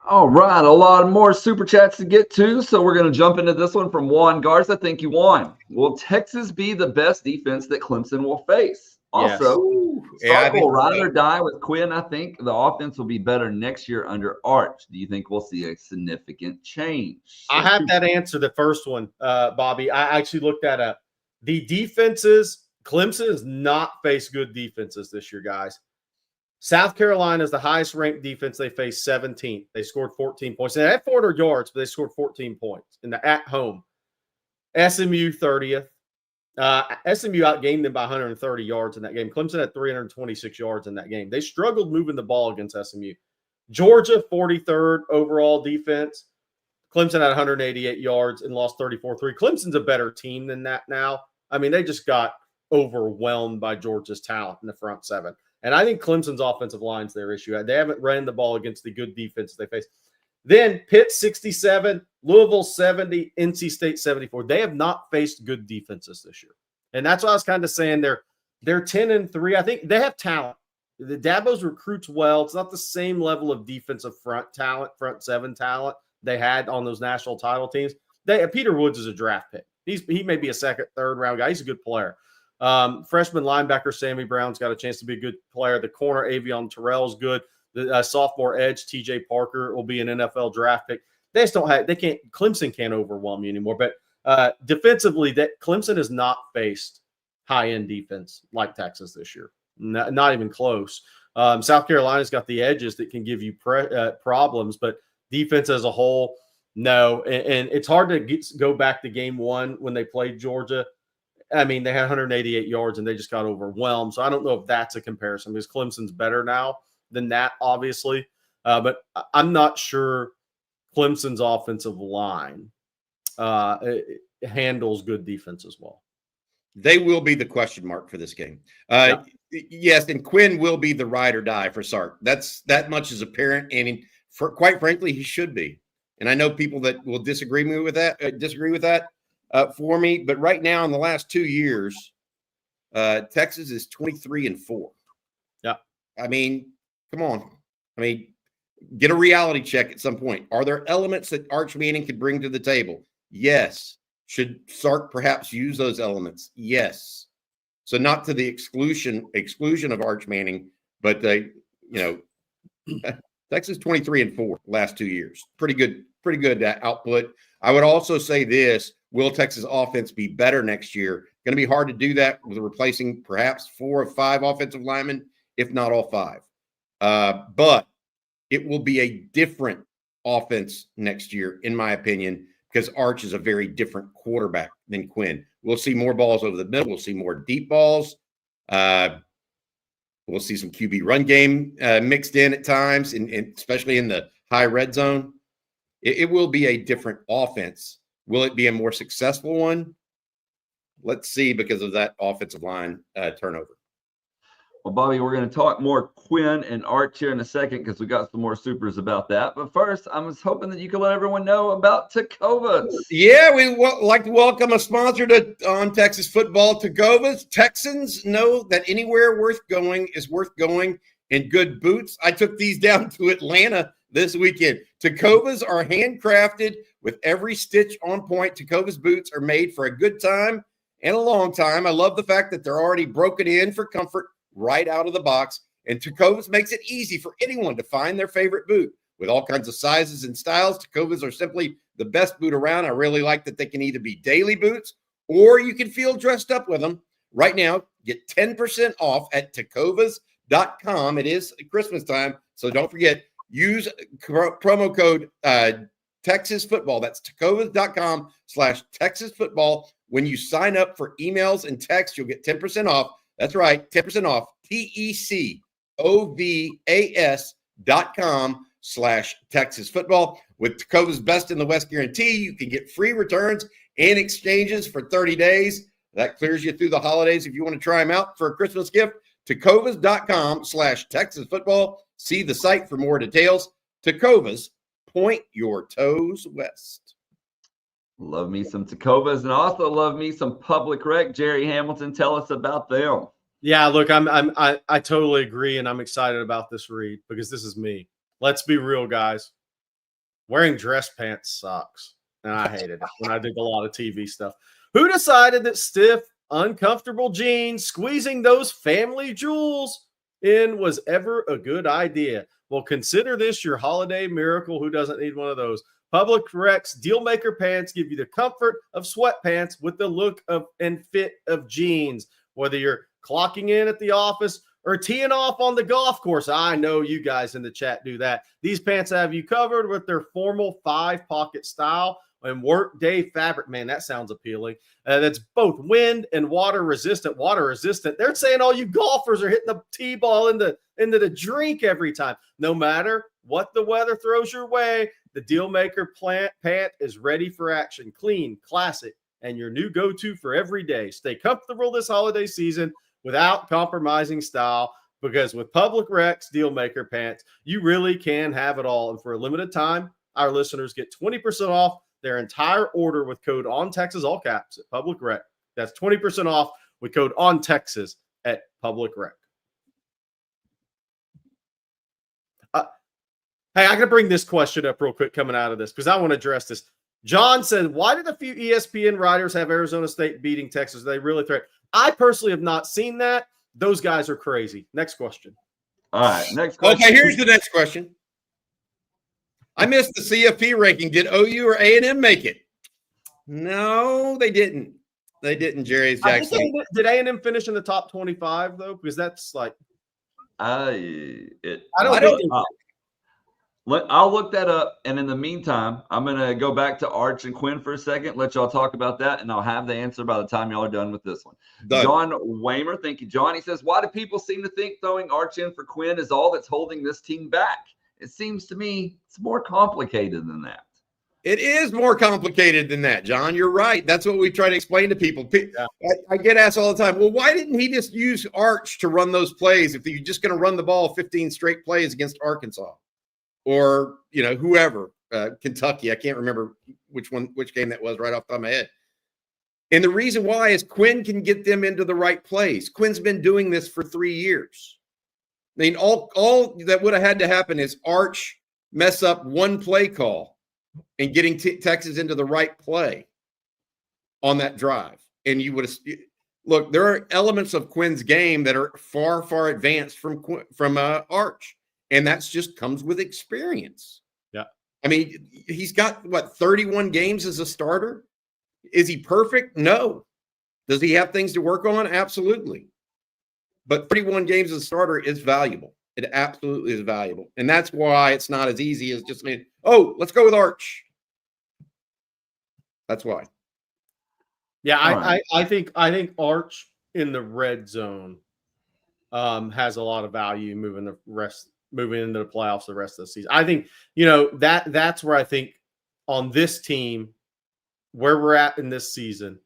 All right, a lot more super chats to get to, so we're going to jump into this one from Juan Garza. Thank you, Juan. Will Texas be the best defense that Clemson will face? Also, Sark will ride or die with Quinn. I think the offense will be better next year under Arch. Do you think we'll see a significant change? I have that answer, the first one, Bobby. I actually looked at the defenses. Clemson has not faced good defenses this year, guys. South Carolina is the highest ranked defense. They faced 17th. They scored 14 points. They had 400 yards, but they scored 14 points at home. SMU 30th. SMU outgained them by 130 yards in that game. Clemson had 326 yards in that game. They struggled moving the ball against SMU. Georgia, 43rd overall defense. Clemson had 188 yards and lost 34-3. Clemson's a better team than that now. I mean, they just got overwhelmed by Georgia's talent in the front seven. And I think Clemson's offensive line's their issue. They haven't ran the ball against the good defense they face. Then Pitt 67, Louisville 70, NC State 74. They have not faced good defenses this year. And that's why I was kind of saying they're 10-3. I think they have talent. The Dabo's recruits well. It's not the same level of defensive front seven talent they had on those national title teams. Peter Woods is a draft pick. He may be a second, third round guy. He's a good player. Freshman linebacker Sammy Brown's got a chance to be a good player. The corner Avion Terrell is good. The sophomore edge TJ Parker will be an NFL draft pick. They just don't have. Clemson can't overwhelm you anymore. But defensively, that Clemson has not faced high-end defense like Texas this year. Not even close. South Carolina's got the edges that can give you problems, but defense as a whole, no. And it's hard to go back to game one when they played Georgia. I mean, they had 188 yards and they just got overwhelmed. So I don't know if that's a comparison because Clemson's better now than that, obviously. But I'm not sure Clemson's offensive line handles good defense as well. They will be the question mark for this game. Yes, and Quinn will be the ride or die for Sark. That much is apparent, and quite frankly, he should be. And I know people that will disagree with that for me. But right now, in the last 2 years, Texas is 23-4. Yeah, I mean, come on. I mean, get a reality check at some point. Are there elements that Arch Manning could bring to the table? Yes. Should Sark perhaps use those elements? Yes. So not to the exclusion of Arch Manning, but Texas 23-4 last 2 years. Pretty good output. I would also say this: will Texas offense be better next year? Going to be hard to do that with replacing perhaps 4 or 5 offensive linemen, if not all 5. But it will be a different offense next year, in my opinion, because Arch is a very different quarterback than Quinn. We'll see more balls over the middle. We'll see more deep balls. We'll see some QB run game mixed in at times, and especially in the high red zone. It will be a different offense. Will it be a more successful one? Let's see, because of that offensive line turnover. Well, Bobby, we're going to talk more Quinn and Arch here in a second because we got some more supers about that. But first, I was hoping that you could let everyone know about Tecovas. Yeah, we like to welcome a sponsor on Texas football, Tecovas. Texans know that anywhere worth going is worth going in good boots. I took these down to Atlanta this weekend. Tecovas are handcrafted with every stitch on point. Tecovas boots are made for a good time and a long time. I love the fact that they're already broken in for comfort right out of the box. And Tecovas makes it easy for anyone to find their favorite boot. With all kinds of sizes and styles, Tecovas are simply the best boot around. I really like that they can either be daily boots or you can feel dressed up with them. Right now, get 10% off at tecovas.com. It is Christmas time, so don't forget, use promo code Texas Football. That's tecovas.com/Texas Football. When you sign up for emails and text, you'll get 10% off. That's right, 10% off. TECOVAS.com/Texas Football. With Tecovas Best in the West guarantee, you can get free returns and exchanges for 30 days. That clears you through the holidays if you want to try them out for a Christmas gift. Tecovas.com/Texas Football. See the site for more details. Tecovas, point your toes west. Love me some Tecovas, and also love me some Public Rec. Jerry Hamilton, tell us about them. Yeah, look, I totally agree, and I'm excited about this read because this is me. Let's be real, guys. Wearing dress pants sucks, and I hated it when I did a lot of TV stuff. Who decided that stiff, uncomfortable jeans squeezing those family jewels in was ever a good idea? Well, consider this your holiday miracle. Who doesn't need one of those? Public Rec's Dealmaker pants give you the comfort of sweatpants with the look of and fit of jeans. Whether you're clocking in at the office or teeing off on the golf course, I know you guys in the chat do that. These pants have you covered with their formal 5-pocket style and workday fabric. Man, that sounds appealing. That's both wind and water resistant. Water resistant. They're saying all you golfers are hitting the tee ball into the drink every time. No matter what the weather throws your way, the Dealmaker pant is ready for action. Clean, classic, and your new go-to for every day. Stay comfortable this holiday season without compromising style, because with Public Rec's Dealmaker pants, you really can have it all. And for a limited time, our listeners get 20% off their entire order with code ONTEXAS, all caps, at Public Rec. That's 20% off with code ONTEXAS at Public Rec. Hey, I got to bring this question up real quick coming out of this because I want to address this. John said, why did a few ESPN writers have Arizona State beating Texas? They really threatened. I personally have not seen that. Those guys are crazy. Next question. All right, next question. Okay, here's the next question. I missed the CFP ranking. Did OU or A&M make it? No, they didn't. They didn't, Jerry Jackson. Did A&M finish in the top 25, though? Because that's like – I don't think I'll look that up, and in the meantime, I'm going to go back to Arch and Quinn for a second, let y'all talk about that, and I'll have the answer by the time y'all are done with this one. Done. John Waymer, thank you, John. He says, why do people seem to think throwing Arch in for Quinn is all that's holding this team back? It seems to me it's more complicated than that. It is more complicated than that, John. You're right. That's what we try to explain to people. I get asked all the time, well, why didn't he just use Arch to run those plays if you're just going to run the ball 15 straight plays against Arkansas? Or, whoever, Kentucky. I can't remember which game that was right off the top of my head. And the reason why is Quinn can get them into the right place. Quinn's been doing this for 3 years. I mean, all that would have had to happen is Arch mess up one play call and getting Texas into the right play on that drive. And you would have look, there are elements of Quinn's game that are far, far advanced from Arch. And that's just comes with experience. Yeah. I mean, he's got 31 games as a starter. Is he perfect? No. Does he have things to work on? Absolutely. But 31 games as a starter is valuable. It absolutely is valuable. And that's why it's not as easy as just saying, let's go with Arch. That's why. Yeah, I think Arch in the red zone has a lot of value moving into the playoffs the rest of the season. I think, that's where I think on this team, where we're at in this season,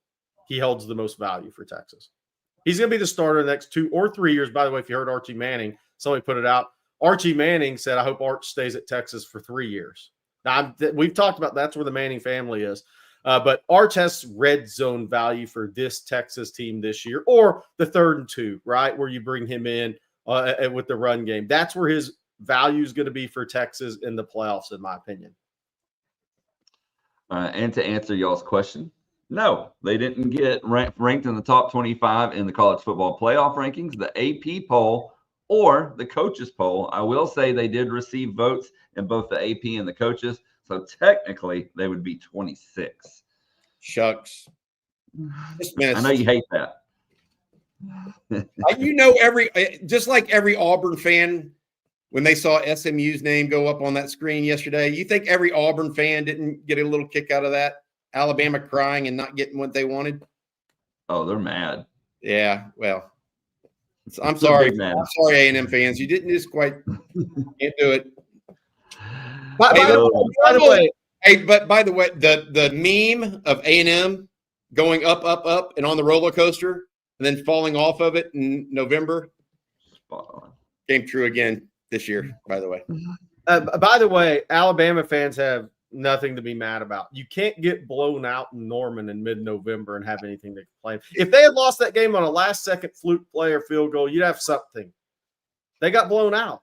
he holds the most value for Texas. He's going to be the starter the next 2 or 3 years. By the way, if you heard Archie Manning, somebody put it out. Archie Manning said, I hope Arch stays at Texas for 3 years. Now, we've talked about that's where the Manning family is. But Arch has red zone value for this Texas team this year, or the 3rd and 2, right, where you bring him in with the run game. That's where his value is going to be for Texas in the playoffs, in my opinion. And to answer y'all's question, no, they didn't get ranked in the top 25 in the college football playoff rankings, the AP poll, or the coaches poll. I will say they did receive votes in both the AP and the coaches, so technically they would be 26. Shucks. I know you hate that. You know, just like every Auburn fan, when they saw SMU's name go up on that screen yesterday, you think every Auburn fan didn't get a little kick out of that? Alabama crying and not getting what they wanted? Oh, they're mad. Yeah, well, I'm sorry. I'm sorry, A&M fans. You didn't just quite can't do it. By the way, the meme of A&M going up, up, up, and on the roller coaster and then falling off of it in November came true again this year, by the way. By the way, Alabama fans have nothing to be mad about. You can't get blown out in Norman in mid-November and have anything to complain. If they had lost that game on a last-second fluke play or field goal, you'd have something. They got blown out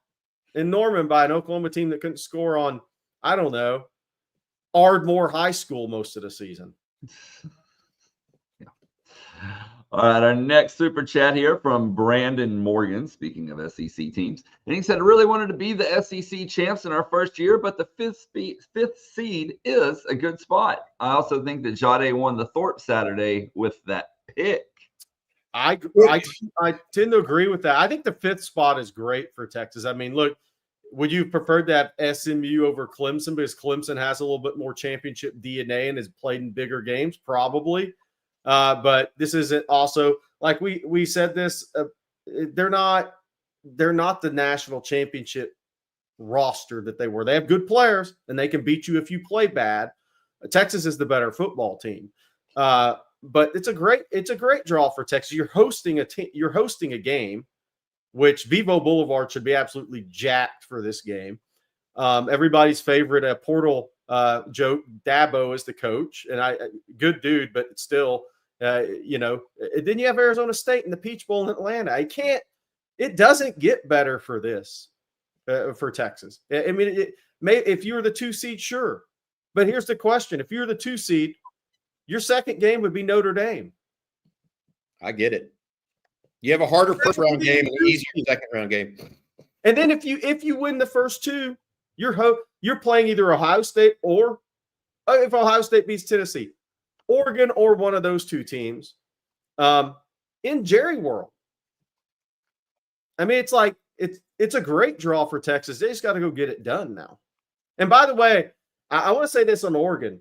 in Norman by an Oklahoma team that couldn't score on, I don't know, Ardmore High School most of the season. All right, our next super chat here from Brandon Morgan, speaking of SEC teams. And he said, I really wanted to be the SEC champs in our first year, but the fifth seed is a good spot. I also think that Jade won the Thorpe Saturday with that pick. I tend to agree with that. I think the 5th spot is great for Texas. I mean, look, would you prefer to have SMU over Clemson because Clemson has a little bit more championship DNA and has played in bigger games? Probably. But this isn't also like we said this. They're not the national championship roster that they were. They have good players and they can beat you if you play bad. Texas is the better football team. But it's a great draw for Texas. You're hosting a game, which Vivo Boulevard should be absolutely jacked for this game. Everybody's favorite portal Joe Dabo is the coach, and good dude, but still. Then you have Arizona State in the Peach Bowl in Atlanta. It doesn't get better for this, for Texas. I mean, if you're the 2 seed, sure. But here's the question. If you're the 2 seed, your second game would be Notre Dame. I get it. You have a harder first round game and an easier second round game. And then if you win the first 2, you're playing either Ohio State or if Ohio State beats Tennessee, Oregon or one of those 2 teams in Jerry World. I mean, it's like it's a great draw for Texas. They just got to go get it done now. And by the way, I want to say this on Oregon.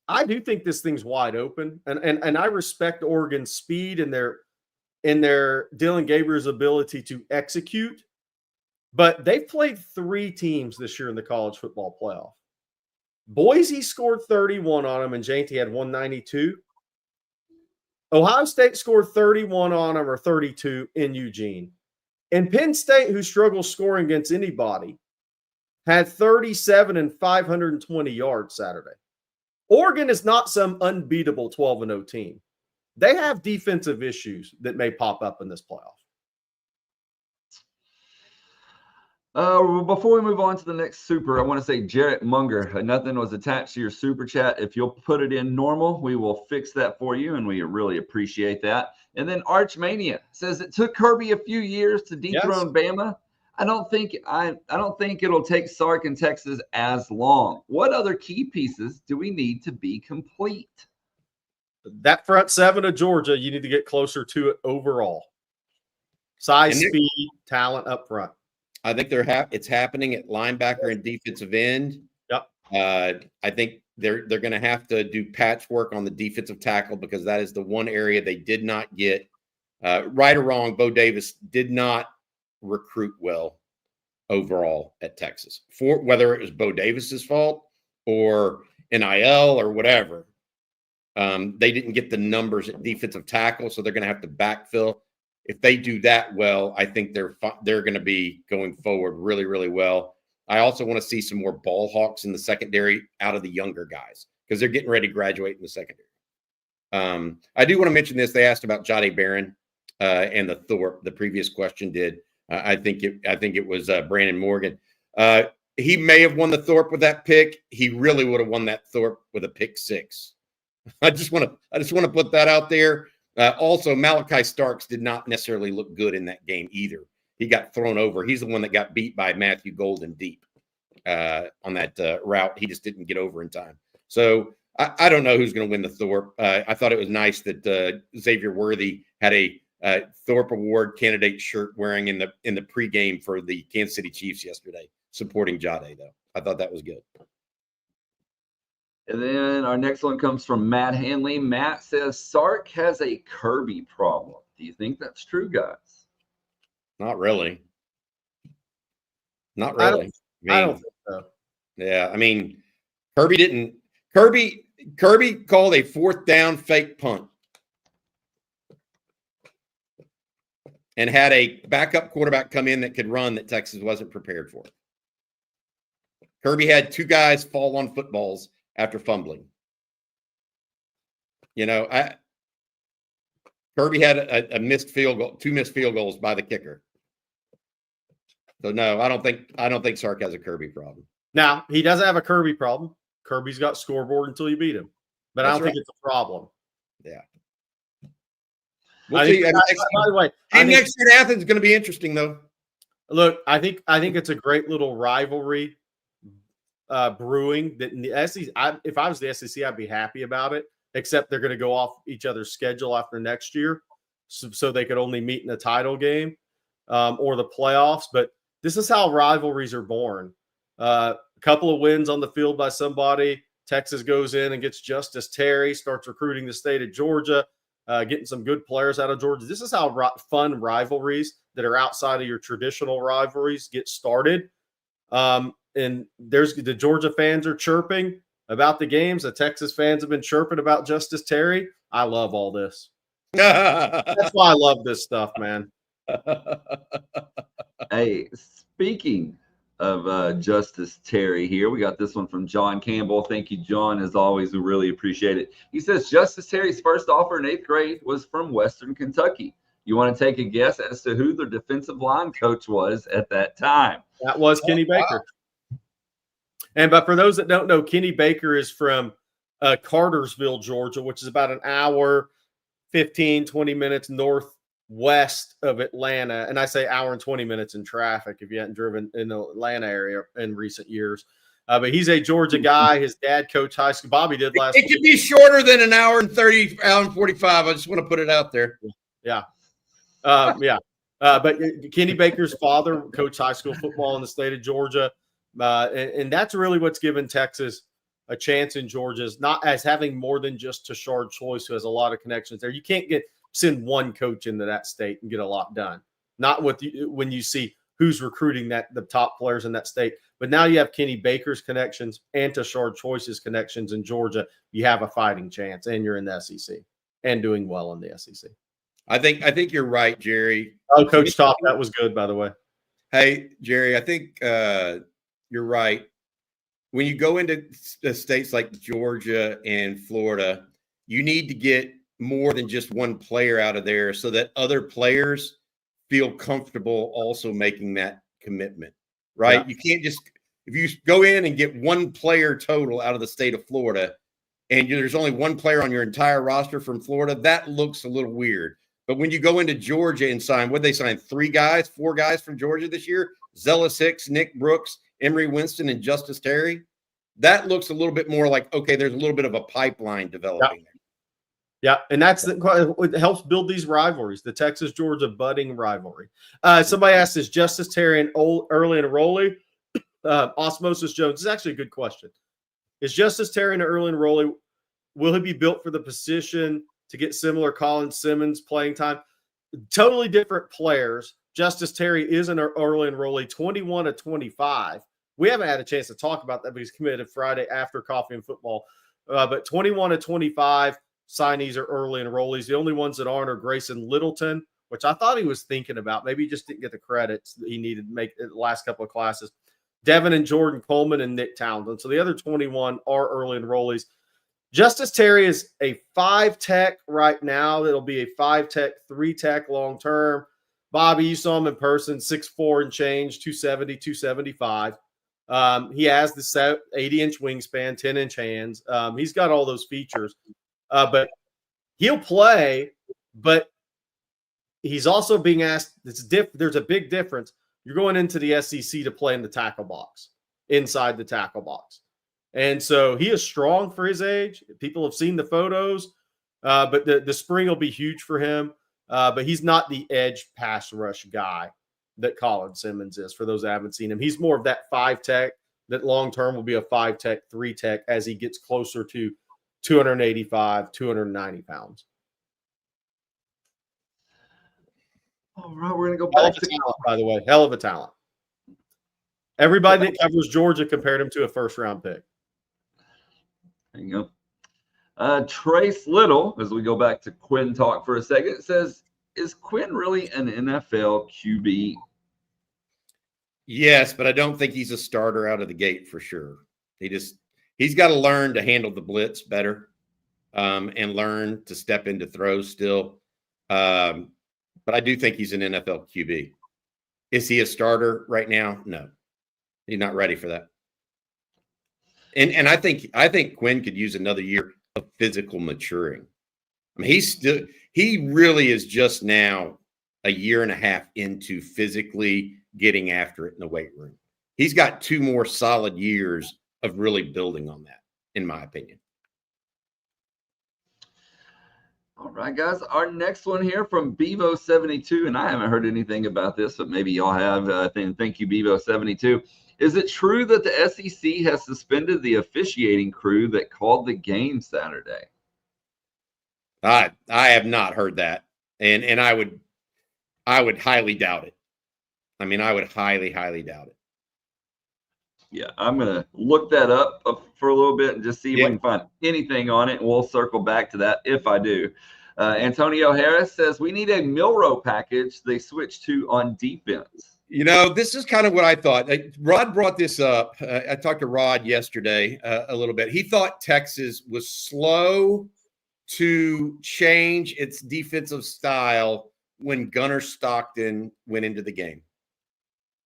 I do think this thing's wide open, and I respect Oregon's speed and their Dylan Gabriel's ability to execute. But they've played 3 teams this year in the college football playoff. Boise scored 31 on them, and Janty had 192. Ohio State scored 31 on them, or 32 in Eugene. And Penn State, who struggles scoring against anybody, had 37 and 520 yards Saturday. Oregon is not some unbeatable 12-0 team. They have defensive issues that may pop up in this playoff. Before we move on to the next super, I want to say Jarrett Munger, nothing was attached to your super chat. If you'll put it in normal, we will fix that for you, and we really appreciate that. And then Archmania says it took Kirby a few years to dethrone Bama. I don't think it'll take Sark in Texas as long. What other key pieces do we need to be complete? That front 7 of Georgia, you need to get closer to it overall. Size, speed, talent up front. I think it's happening at linebacker and defensive end. Yep. I think they're going to have to do patchwork on the defensive tackle because that is the one area they did not get. Right or wrong, Bo Davis did not recruit well overall at Texas. For whether it was Bo Davis's fault or NIL or whatever, They didn't get the numbers at defensive tackle, so they're going to have to backfill. If they do that well, I think they're going to be going forward really, really well. I also want to see some more ball hawks in the secondary out of the younger guys because they're getting ready to graduate in the secondary. I do want to mention this. They asked about Jahdae Barron and the Thorpe. The previous question did. I think it was Brandon Morgan. He may have won the Thorpe with that pick. He really would have won that Thorpe with a pick 6. I just want to put that out there. Also, Malachi Starks did not necessarily look good in that game either. He got thrown over. He's the one that got beat by Matthew Golden deep on that route. He just didn't get over in time. So I don't know who's going to win the Thorpe. I thought it was nice that Xavier Worthy had a Thorpe Award candidate shirt wearing in the pregame for the Kansas City Chiefs yesterday, supporting Jahdae, though. I thought that was good. And then our next one comes from Matt Hanley. Matt says Sark has a Kirby problem. Do you think that's true, guys? Not really. Not really. I don't think so. Yeah, I mean, Kirby called a 4th down fake punt and had a backup quarterback come in that could run that Texas wasn't prepared for. Kirby had 2 guys fall on footballs after fumbling. Kirby had a missed field goal, 2 missed field goals by the kicker. So no, I don't think Sark has a Kirby problem. Now, he doesn't have a Kirby problem. Kirby's got scoreboard until you beat him. But I don't think it's a problem. Yeah. By the way, next year in Athens is going to be interesting, though. Look, I think it's a great little rivalry brewing. That in the SEC, if I was the SEC, I'd be happy about it. Except they're going to go off each other's schedule after next year, so they could only meet in the title game or the playoffs. But this is how rivalries are born. A couple of wins on the field by somebody. Texas goes in and gets Justice Terry, starts recruiting the state of Georgia, getting some good players out of Georgia. This is how fun rivalries that are outside of your traditional rivalries get started. And there's the Georgia fans are chirping about the games. The Texas fans have been chirping about Justice Terry. I love all this. That's why I love this stuff, man. Hey, speaking of Justice Terry here, we got this one from John Campbell. Thank you, John. As always, we really appreciate it. He says Justice Terry's first offer in 8th grade was from Western Kentucky. You want to take a guess as to who their defensive line coach was at that time? That was Kenny Baker. But for those that don't know, Kenny Baker is from Cartersville, Georgia, which is about an hour, 15, 20 minutes northwest of Atlanta. And I say hour and 20 minutes in traffic if you hadn't driven in the Atlanta area in recent years. But he's a Georgia guy. His dad coached high school. Bobby did last week. It could be shorter than an hour and 30, hour and 45. I just want to put it out there. Yeah. But Kenny Baker's father coached high school football in the state of Georgia. And that's really what's given Texas a chance in Georgia, is not as having more than just Tashard Choice, who has a lot of connections there. You can't send one coach into that state and get a lot done. Not when you see who's recruiting the top players in that state. But now you have Kenny Baker's connections and Tashard Choice's connections in Georgia. You have a fighting chance, and you're in the SEC and doing well in the SEC. I think you're right, Jerry. Oh, Coach Top, that was good, by the way. Hey, Jerry, I think you're right. When you go into states like Georgia and Florida, you need to get more than just one player out of there so that other players feel comfortable also making that commitment, right? Yeah. You can't just – if you go in and get one player total out of the state of Florida and there's only one player on your entire roster from Florida, that looks a little weird. But when you go into Georgia and sign – what did they sign? 4 guys from Georgia this year? Zealous Hicks, Nick Brooks, Emory Winston, and Justice Terry. That looks a little bit more like, okay, there's a little bit of a pipeline developing there. Yeah, and it helps build these rivalries, the Texas-Georgia budding rivalry. Somebody asked, is Justice Terry an early enrollee? Osmosis Jones, this is actually a good question. Is Justice Terry an early enrollee? Will he be built for the position to get similar Colin Simmons playing time? Totally different players. Justice Terry is an early enrollee, 21 to 25. We haven't had a chance to talk about that, but he's committed Friday after Coffee and Football. But 21 to 25 signees are early enrollees. The only ones that aren't are Grayson Littleton, which I thought he was thinking about. Maybe he just didn't get the credits that he needed to make the last couple of classes. Devin and Jordan Coleman and Nick Townsend. So the other 21 are early enrollees. Justice Terry is a 5-tech right now. It'll be a 5-tech, 3-tech long term. Bobby, you saw him in person, 6'4" and change, 270, 275. He has the 80-inch wingspan, 10-inch hands. He's got all those features. But he'll play, but he's also being asked, there's a big difference. You're going into the SEC to play in the tackle box, inside the tackle box. And so he is strong for his age. People have seen the photos, but the spring will be huge for him. But he's not the edge pass rush guy that Colin Simmons is, for those that haven't seen him. He's more of that 5-tech that long-term will be a 5-tech, 3-tech as he gets closer to 285, 290 pounds. All right, we're going to go Hell back of a talent, by the way. Hell of a talent. Everybody that covers Georgia compared him to a first-round pick. There you go. Trace Little, as we go back to Quinn talk for a second, says, is Quinn really an NFL QB? Yes, but I don't think he's a starter out of the gate for sure. He's got to learn to handle the blitz better, and learn to step into throws still. But I do think he's an NFL QB. Is he a starter right now? No, he's not ready for that. And I think Quinn could use another year of physical maturing. I mean, he really is just now a year and a half into physically getting after it in the weight room. He's got 2 more solid years of really building on that, in my opinion. All right, guys. Our next one here from Bevo72, and I haven't heard anything about this, but maybe y'all have. Thank you, Bevo72. Is it true that the SEC has suspended the officiating crew that called the game Saturday? I have not heard that, and I would highly doubt it. I mean, I would highly doubt it. Yeah, I'm gonna look that up for a little bit and just see if we can find anything on it, and we'll circle back to that if I do. Antonio Harris says we need a Milroe package they switched to on defense. You know, this is kind of what I thought. Rod brought this up. I talked to Rod yesterday a little bit. He thought Texas was slow to change its defensive style when Gunnar Stockton went into the game.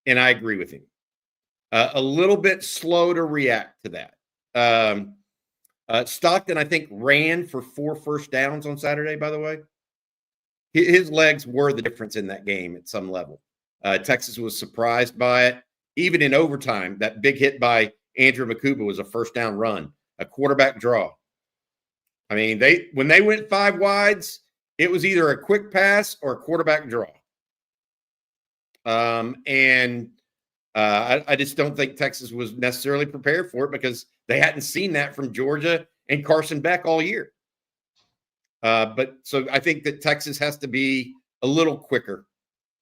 And I agree with him. A little bit slow to react to that. Stockton, I think, ran for 4 first downs on Saturday, by the way. His legs were the difference in that game at some level. Texas was surprised by it. Even in overtime, that big hit by Andrew Makuba was a first down run, a quarterback draw. I mean, when they went 5 wides, it was either a quick pass or a quarterback draw. I just don't think Texas was necessarily prepared for it because they hadn't seen that from Georgia and Carson Beck all year. But so I think that Texas has to be a little quicker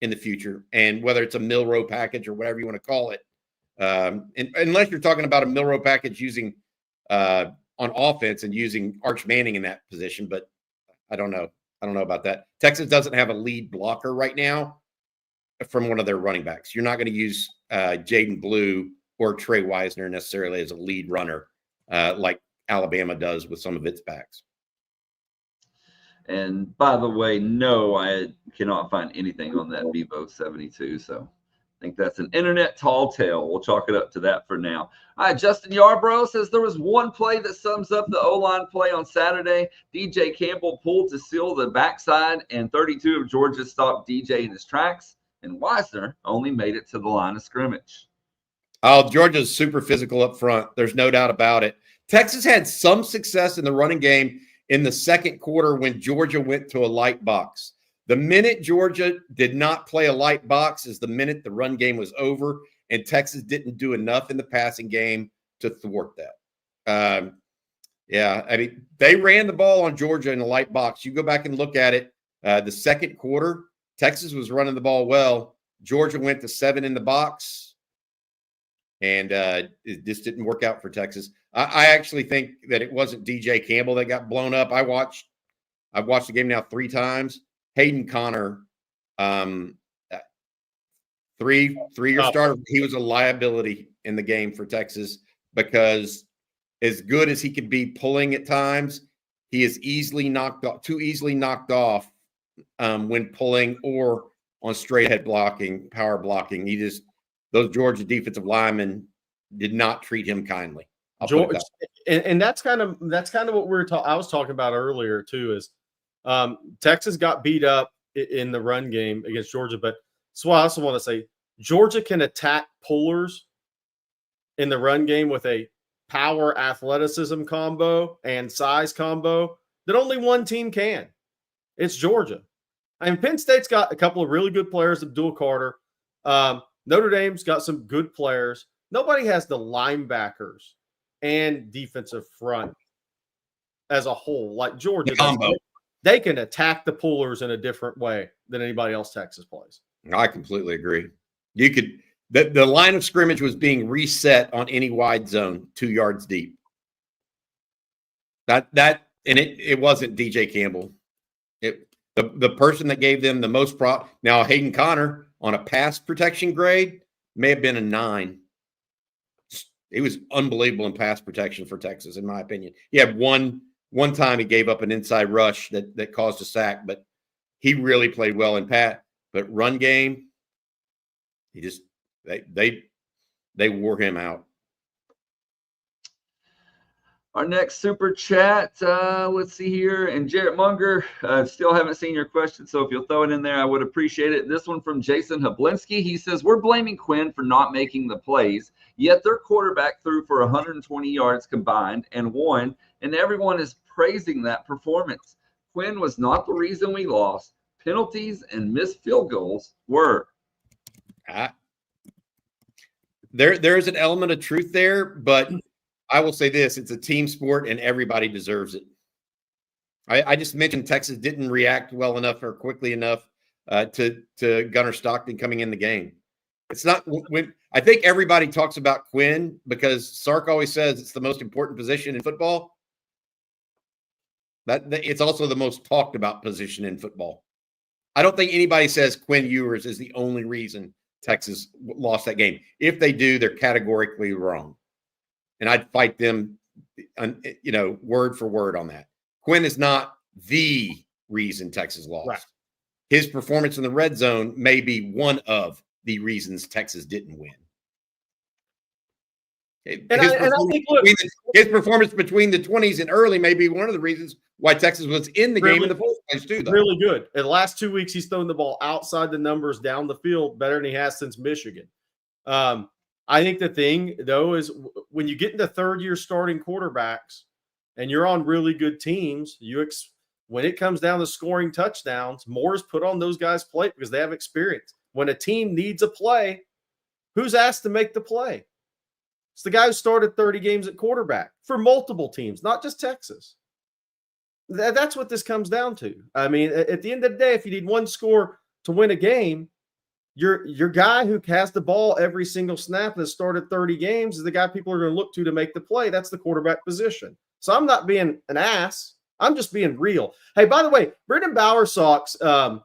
in the future, and whether it's a Milroe package or whatever you want to call it, unless you're talking about a Milroe package using on offense and using Arch Manning in that position, but I don't know. I don't know about that. Texas doesn't have a lead blocker right now from one of their running backs. You're not going to use Jaden Blue or Trey Wisner necessarily as a lead runner like Alabama does with some of its backs. And by the way, no, I cannot find anything on that Bevo 72. So I think that's an internet tall tale. We'll chalk it up to that for now. All right, Justin Yarbrough says there was one play that sums up the O-line play on Saturday. DJ Campbell pulled to seal the backside, and 32 of Georgia stopped DJ in his tracks, and Wisner only made it to the line of scrimmage. Oh, Georgia's super physical up front. There's no doubt about it. Texas had some success in the running game in the second quarter when Georgia went to a light box. The minute Georgia did not play a light box is the minute the run game was over, and Texas didn't do enough in the passing game to thwart that. Yeah, I mean, they ran the ball on Georgia in a light box. You go back and look at it. The second quarter, Texas was running the ball well. Georgia went to 7 in the box, and it just didn't work out for Texas. I actually think that it wasn't DJ Campbell that got blown up. I've watched the game now 3 times. Hayden Connor, three-year starter, he was a liability in the game for Texas because as good as he could be pulling at times, he is too easily knocked off when pulling or on straight head blocking, power blocking. Those Georgia defensive linemen did not treat him kindly. George, and that's kind of what I was talking about earlier too. Is Texas got beat up in the run game against Georgia, but that's why I also want to say Georgia can attack pullers in the run game with a power athleticism combo and size combo that only one team can. It's Georgia. I mean, Penn State's got a couple of really good players, Abdul Carter. Notre Dame's got some good players. Nobody has the linebackers and defensive front as a whole like Georgia. They can attack the pullers in a different way than anybody else Texas plays. I completely agree. The line of scrimmage was being reset on any wide zone 2 yards deep. It wasn't DJ Campbell. The person that gave them the most now Hayden Connor on a pass protection grade may have been a 9. He was unbelievable in pass protection for Texas, in my opinion. He had one time he gave up an inside rush that caused a sack, but he really played well in Pat. But run game, they wore him out. Our next super chat, let's see here. And Jarrett Munger, still haven't seen your question, so if you'll throw it in there, I would appreciate it. This one from Jason Hablinski. He says, we're blaming Quinn for not making the plays, yet their quarterback threw for 120 yards combined and won, and everyone is praising that performance. Quinn was not the reason we lost. Penalties and missed field goals were. There's an element of truth there, but I will say this, it's a team sport and everybody deserves it. I just mentioned Texas didn't react well enough or quickly enough to Gunnar Stockton coming in the game. It's not when I think everybody talks about Quinn because Sark always says it's the most important position in football. That it's also the most talked about position in football. I don't think anybody says Quinn Ewers is the only reason Texas lost that game. If they do, they're categorically wrong. And I'd fight them, word for word on that. Quinn is not the reason Texas lost. Right. His performance in the red zone may be one of the reasons Texas didn't win. His performance between the 20s and early may be one of the reasons why Texas was in the game in the first place, too. Though. Really good. In the last 2 weeks, he's thrown the ball outside the numbers down the field better than he has since Michigan. I think the thing, though, is when you get into third-year starting quarterbacks and you're on really good teams, when it comes down to scoring touchdowns, more is put on those guys' plate because they have experience. When a team needs a play, who's asked to make the play? It's the guy who started 30 games at quarterback for multiple teams, not just Texas. That's what this comes down to. I mean, at the end of the day, if you need one score to win a game, your guy who has the ball every single snap and has started 30 games is the guy people are going to look to make the play. That's the quarterback position. So I'm not being an ass. I'm just being real. Hey, by the way, Brendan Bowersox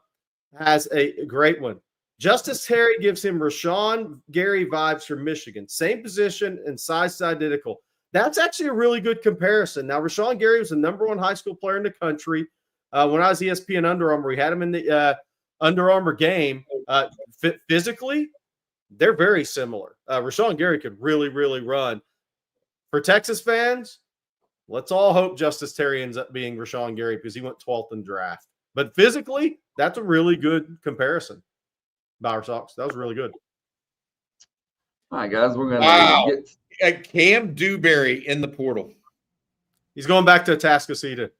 has a great one. Justice Terry gives him Rashawn Gary vibes from Michigan. Same position and size identical. That's actually a really good comparison. Now, Rashawn Gary was the #1 high school player in the country. When I was ESPN Under Armour, we had him in the Under Armour game. Physically, they're very similar. Rashawn Gary could really, really run. For Texas fans, let's all hope Justice Terry ends up being Rashawn Gary because he went 12th in draft. But physically, that's a really good comparison. Bowersox, that was really good. All right, guys, we're going to get Cam Dewberry in the portal. He's going back to Atascocita.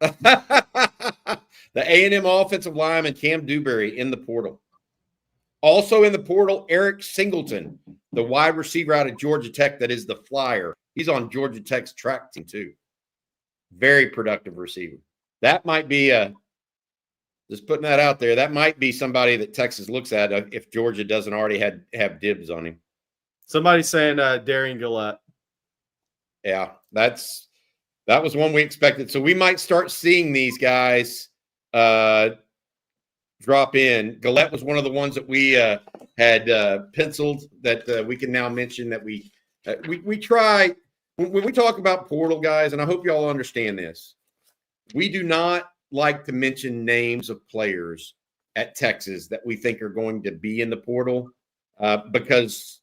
The A&M offensive lineman Cam Dewberry in the portal. Also in the portal, Eric Singleton, the wide receiver out of Georgia Tech that is the flyer. He's on Georgia Tech's track team too. Very productive receiver. That might be just putting that out there, that might be somebody that Texas looks at if Georgia doesn't already have dibs on him. Somebody's saying Darian Gillette. Yeah, that was one we expected. So we might start seeing these guys drop in. Gillette was one of the ones that we had penciled that we can now mention that we try when we talk about portal guys, and I hope you all understand this. We do not like to mention names of players at Texas that we think are going to be in the portal because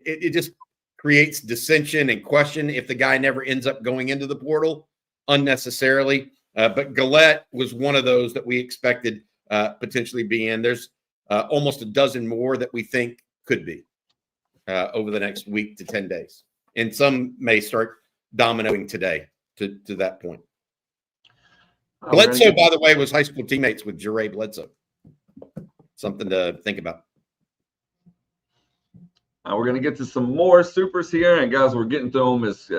it just creates dissension and question if the guy never ends up going into the portal unnecessarily. But Gillette was one of those that we expected potentially be in. There's almost a dozen more that we think could be over the next week to 10 days. And some may start dominoing today to that point. Bledsoe, by the way, was high school teammates with Jure Bledsoe. Something to think about. We're going to get to some more supers here. And, guys, we're getting through them as,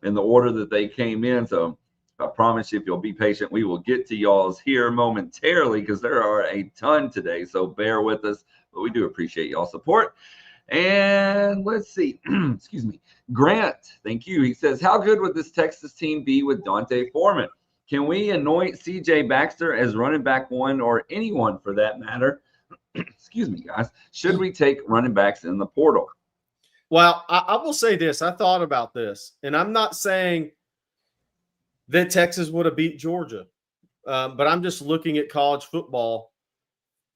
in the order that they came in. So I promise you, if you'll be patient, we will get to y'all's here momentarily because there are a ton today. So bear with us. But we do appreciate y'all's support. And let's see. Excuse me. Grant, thank you. He says, how good would this Texas team be with Dante Foreman? Can we anoint C.J. Baxter as running back one or anyone for that matter? Excuse me, guys. Should we take running backs in the portal? Well, I will say this. I thought about this, and I'm not saying that Texas would have beat Georgia, but I'm just looking at college football,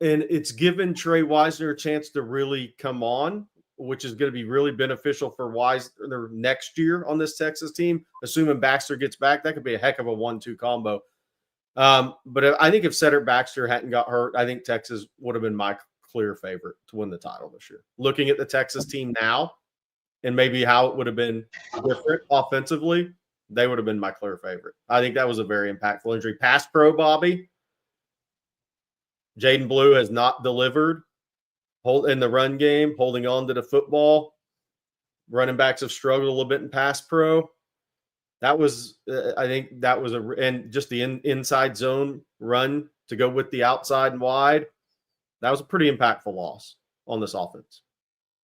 and it's given Trey Wisner a chance to really come on, which is going to be really beneficial for Wisner next year on this Texas team. Assuming Baxter gets back, that could be a heck of a 1-2 combo. But I think if Cedric Baxter hadn't got hurt, I think Texas would have been my clear favorite to win the title this year. Looking at the Texas team now and maybe how it would have been different offensively, they would have been my clear favorite. I think that was a very impactful injury. Pass pro, Bobby. Jaden Blue has not delivered in the run game, holding on to the football. Running backs have struggled a little bit in pass pro. That was, I think that was and just the inside zone run to go with the outside and wide. That was a pretty impactful loss on this offense.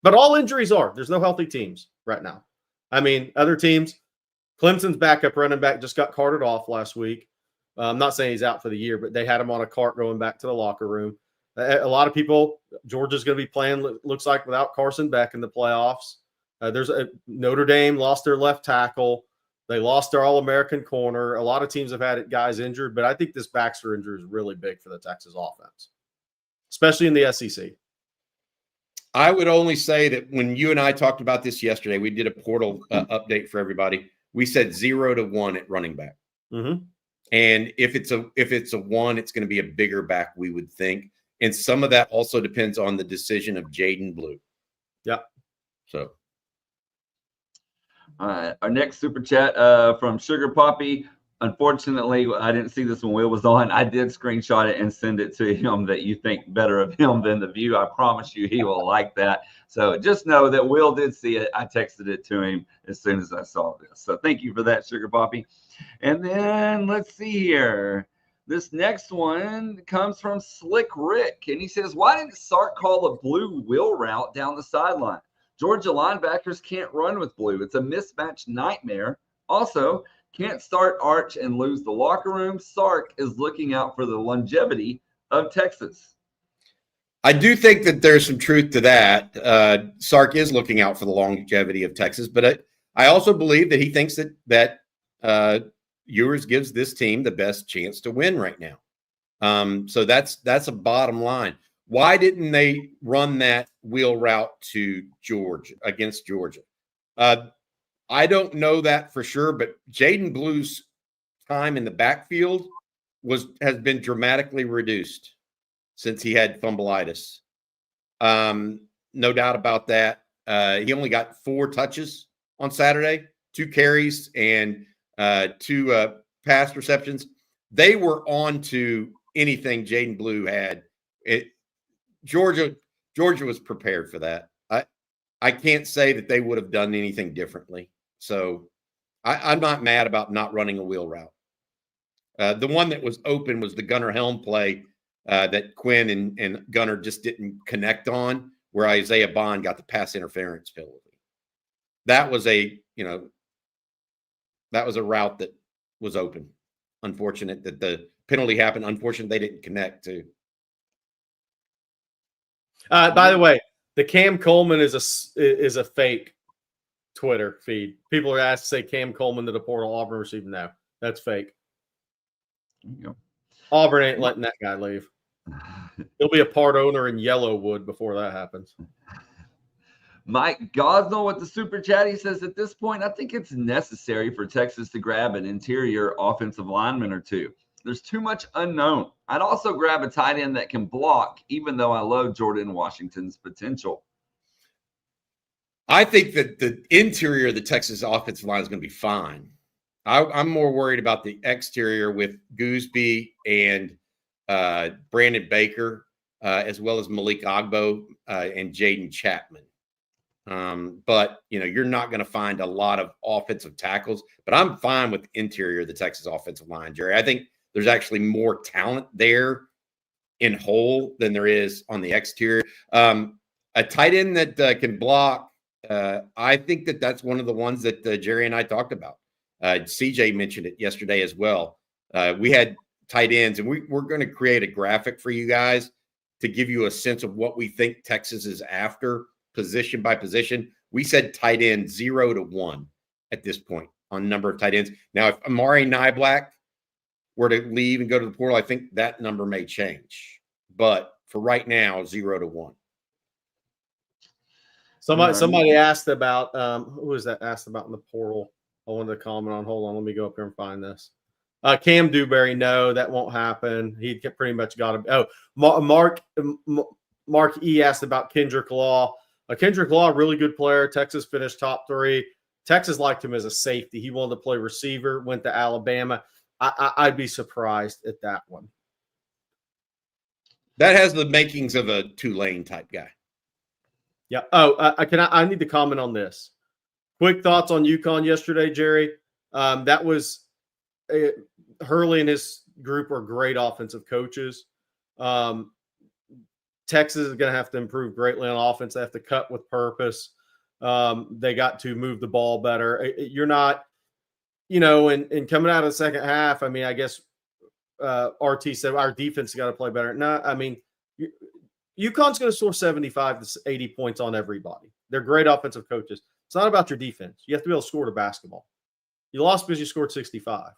But all injuries are. There's no healthy teams right now. I mean, other teams, Clemson's backup running back just got carted off last week. I'm not saying he's out for the year, but they had him on a cart going back to the locker room. A lot of people, Georgia's going to be playing, looks like, without Carson Beck in the playoffs. Notre Dame lost their left tackle. They lost their All-American corner. A lot of teams have had guys injured, but I think this Baxter injury is really big for the Texas offense, especially in the SEC. I would only say that when you and I talked about this yesterday, we did a portal update for everybody. We said 0 to 1 at running back. Mm-hmm. And if it's a 1, it's going to be a bigger back, we would think. And some of that also depends on the decision of Jaden Blue. Yeah. So. Our next super chat from Sugar Poppy. Unfortunately, I didn't see this when Will was on. I did screenshot it and send it to him that you think better of him than the view. I promise you he will like that. So just know that Will did see it. I texted it to him as soon as I saw this. So thank you for that, Sugar Poppy. And then let's see here. This next one comes from Slick Rick. And he says, why didn't Sark call a blue wheel route down the sideline? Georgia linebackers can't run with blue. It's a mismatch nightmare. Also, can't start Arch and lose the locker room. Sark is looking out for the longevity of Texas. I do think that there's some truth to that. Sark is looking out for the longevity of Texas, but I also believe that he thinks that Ewers gives this team the best chance to win right now. So that's a bottom line. Why didn't they run that wheel route to Georgia against Georgia? I don't know that for sure, but Jaden Blue's time in the backfield has been dramatically reduced since he had fumbleitis. No doubt about that. He only got 4 touches on Saturday, 2 carries and 2 pass receptions. They were on to anything Jaden Blue had. Georgia was prepared for that. I can't say that they would have done anything differently. So I'm not mad about not running a wheel route. The one that was open was the Gunnar Helm play that Quinn and Gunnar just didn't connect on, where Isaiah Bond got the pass interference penalty. that was a route that was open. Unfortunate that the penalty happened. Unfortunate they didn't connect too. By the way, the Cam Coleman is a fake Twitter feed. People are asked to say Cam Coleman to the portal. Auburn received no. That's fake. There you go. Auburn ain't letting that guy leave. He'll be a part owner in Yellowwood before that happens. Mike Gosnell with the super chat. He says, at this point, I think it's necessary for Texas to grab an interior offensive lineman or two. There's too much unknown. I'd also grab a tight end that can block, even though I love Jordan Washington's potential. I think that the interior of the Texas offensive line is going to be fine. I'm more worried about the exterior with Gooseby and Brandon Baker, as well as Malik Agbo and Jaden Chapman. But, you're not going to find a lot of offensive tackles. But I'm fine with the interior of the Texas offensive line, Jerry. I think there's actually more talent there in whole than there is on the exterior. A tight end that can block, I think that's one of the ones that Jerry and I talked about. CJ mentioned it yesterday as well. We had tight ends, and we're going to create a graphic for you guys to give you a sense of what we think Texas is after position by position. We said tight end 0 to 1 at this point on number of tight ends. Now, if Amari Niblack were to leave and go to the portal, I think that number may change. But for right now, 0 to 1. Somebody asked about who was that asked about in the portal? I wanted to comment on. Hold on, let me go up here and find this. Cam Dewberry, no, that won't happen. He pretty much got him. Oh, Mark E asked about Kendrick Law. Kendrick Law, really good player. Texas finished top 3. Texas liked him as a safety. He wanted to play receiver, went to Alabama. I'd be surprised at that one. That has the makings of a Tulane type guy. Yeah. Oh, I need to comment on this. Quick thoughts on UConn yesterday, Jerry. That was Hurley and his group are great offensive coaches. Texas is going to have to improve greatly on offense. They have to cut with purpose. They got to move the ball better. You're not, and coming out of the second half, I mean, I guess RT said our defense got to play better. No, I mean, UConn's going to score 75 to 80 points on everybody. They're great offensive coaches. It's not about your defense. You have to be able to score the basketball. You lost because you scored 65,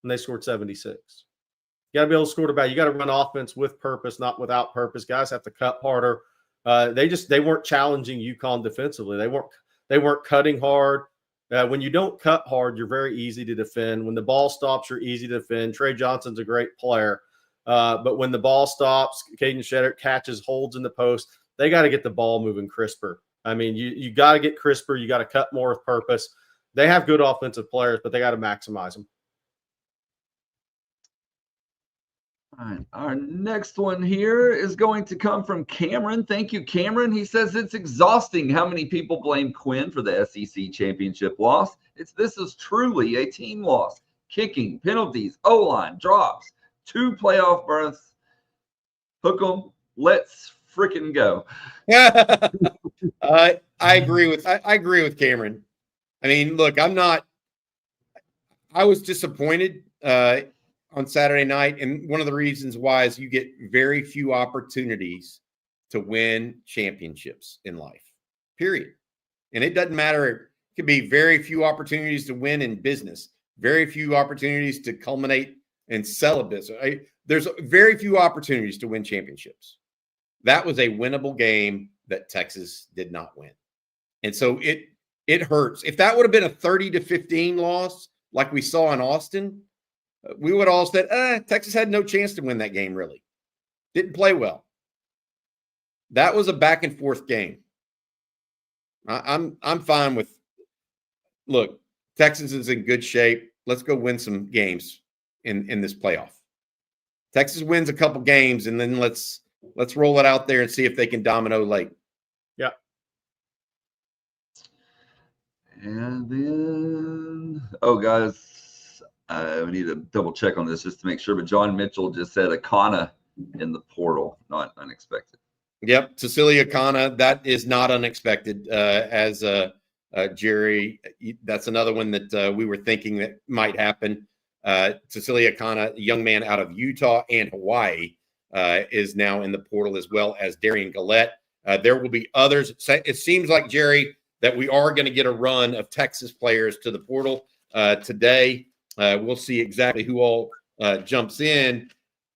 and they scored 76. You got to be able to score the ball. You got to run offense with purpose, not without purpose. Guys have to cut harder. They weren't challenging UConn defensively. They weren't cutting hard. When you don't cut hard, you're very easy to defend. When the ball stops, you're easy to defend. Trey Johnson's a great player. But when the ball stops, Caden Shedder catches, holds in the post, they got to get the ball moving crisper. I mean, you got to get crisper. You got to cut more with purpose. They have good offensive players, but they got to maximize them. All right. Our next one here is going to come from Cameron. Thank you, Cameron. He says it's exhausting how many people blame Quinn for the SEC championship loss. This is truly a team loss. Kicking, penalties, O-line, drops, 2 playoff berths. Hook 'em. Let's freaking go. I agree with Cameron. I mean, look, I was disappointed on Saturday night. And one of the reasons why is you get very few opportunities to win championships in life, period. And it doesn't matter. It could be very few opportunities to win in business, very few opportunities to culminate and sell a business. There's very few opportunities to win championships. That was a winnable game that Texas did not win. And so it hurts. If that would have been a 30-15 loss like we saw in Austin, we would all said, Texas had no chance to win that game, really. Didn't play well. That was a back and forth game. I'm fine with, look, Texas is in good shape. Let's go win some games in this playoff. Texas wins a couple games, and then let's roll it out there and see if they can domino late. Yeah. And then, guys, we need to double check on this just to make sure. But John Mitchell just said Akana in the portal, not unexpected. Yep, Cecilia Akana, that is not unexpected. As Jerry, that's another one that we were thinking that might happen. Cecilia Kana, a young man out of Utah and Hawaii, is now in the portal, as well as Darian Gillette. There will be others. It seems like, Jerry, that we are going to get a run of Texas players to the portal today. We'll see exactly who all jumps in.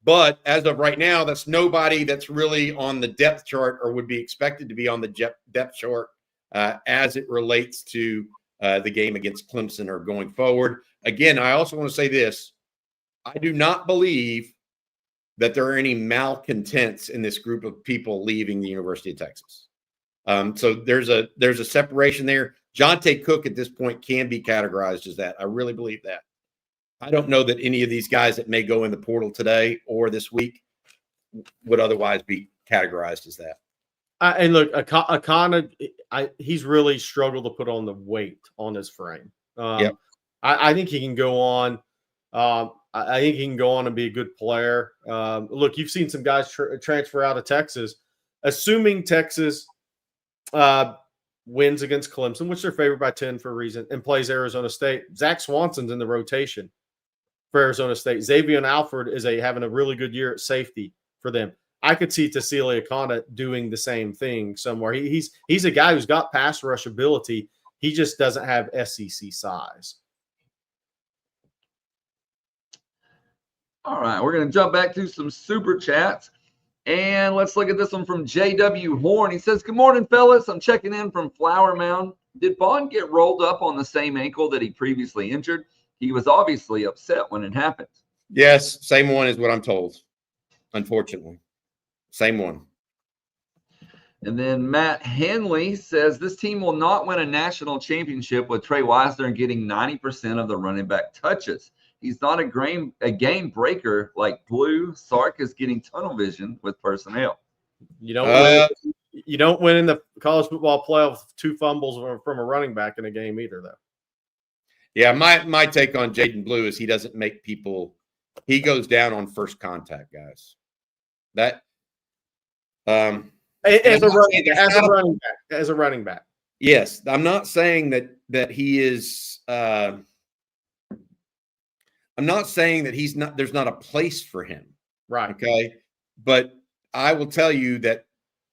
But as of right now, that's nobody that's really on the depth chart or would be expected to be on the depth chart as it relates to the game against Clemson or going forward. Again, I also want to say this. I do not believe that there are any malcontents in this group of people leaving the University of Texas. So there's a separation there. Jonte Cook at this point can be categorized as that. I really believe that. I don't know that any of these guys that may go in the portal today or this week would otherwise be categorized as that. And look, Akana, he's really struggled to put on the weight on his frame. Yep. I think he can go on. I think he can go on and be a good player. Look, you've seen some guys transfer out of Texas. Assuming Texas wins against Clemson, which they're favored by 10 for a reason, and plays Arizona State, Zach Swanson's in the rotation for Arizona State. Xavier Alford is having a really good year at safety for them. I could see Cecilia Kana doing the same thing somewhere. He's a guy who's got pass rush ability. He just doesn't have SEC size. All right, we're going to jump back to some super chats. And let's look at this one from JW Horn. He says, good morning, fellas. I'm checking in from Flower Mound. Did Bond get rolled up on the same ankle that he previously injured? He was obviously upset when it happened. Yes, same one is what I'm told, unfortunately. Same one. And then Matt Henley says, this team will not win a national championship with Trey Wisner getting 90% of the running back touches. He's not a game breaker like Blue. Sark is getting tunnel vision with personnel. You don't win in the college football playoff with 2 fumbles from a running back in a game either, though. Yeah, my take on Jaden Blue is he doesn't make people – he goes down on first contact, guys. That as a running back. Yes, I'm not saying that he is I'm not saying that he's not – there's not a place for him. Right. Okay? But I will tell you that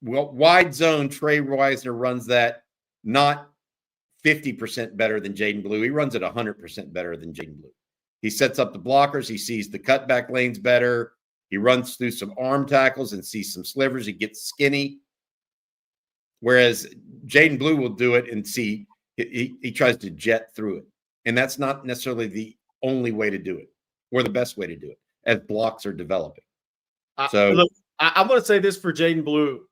wide zone, Trey Wisner runs that not 50% better than Jaden Blue. He runs it 100% better than Jaden Blue. He sets up the blockers. He sees the cutback lanes better. He runs through some arm tackles and sees some slivers. He gets skinny. Whereas Jaden Blue will do it and see he tries to jet through it. And that's not necessarily the only way to do it or the best way to do it as blocks are developing. Look, I'm going to say this for Jaden Blue.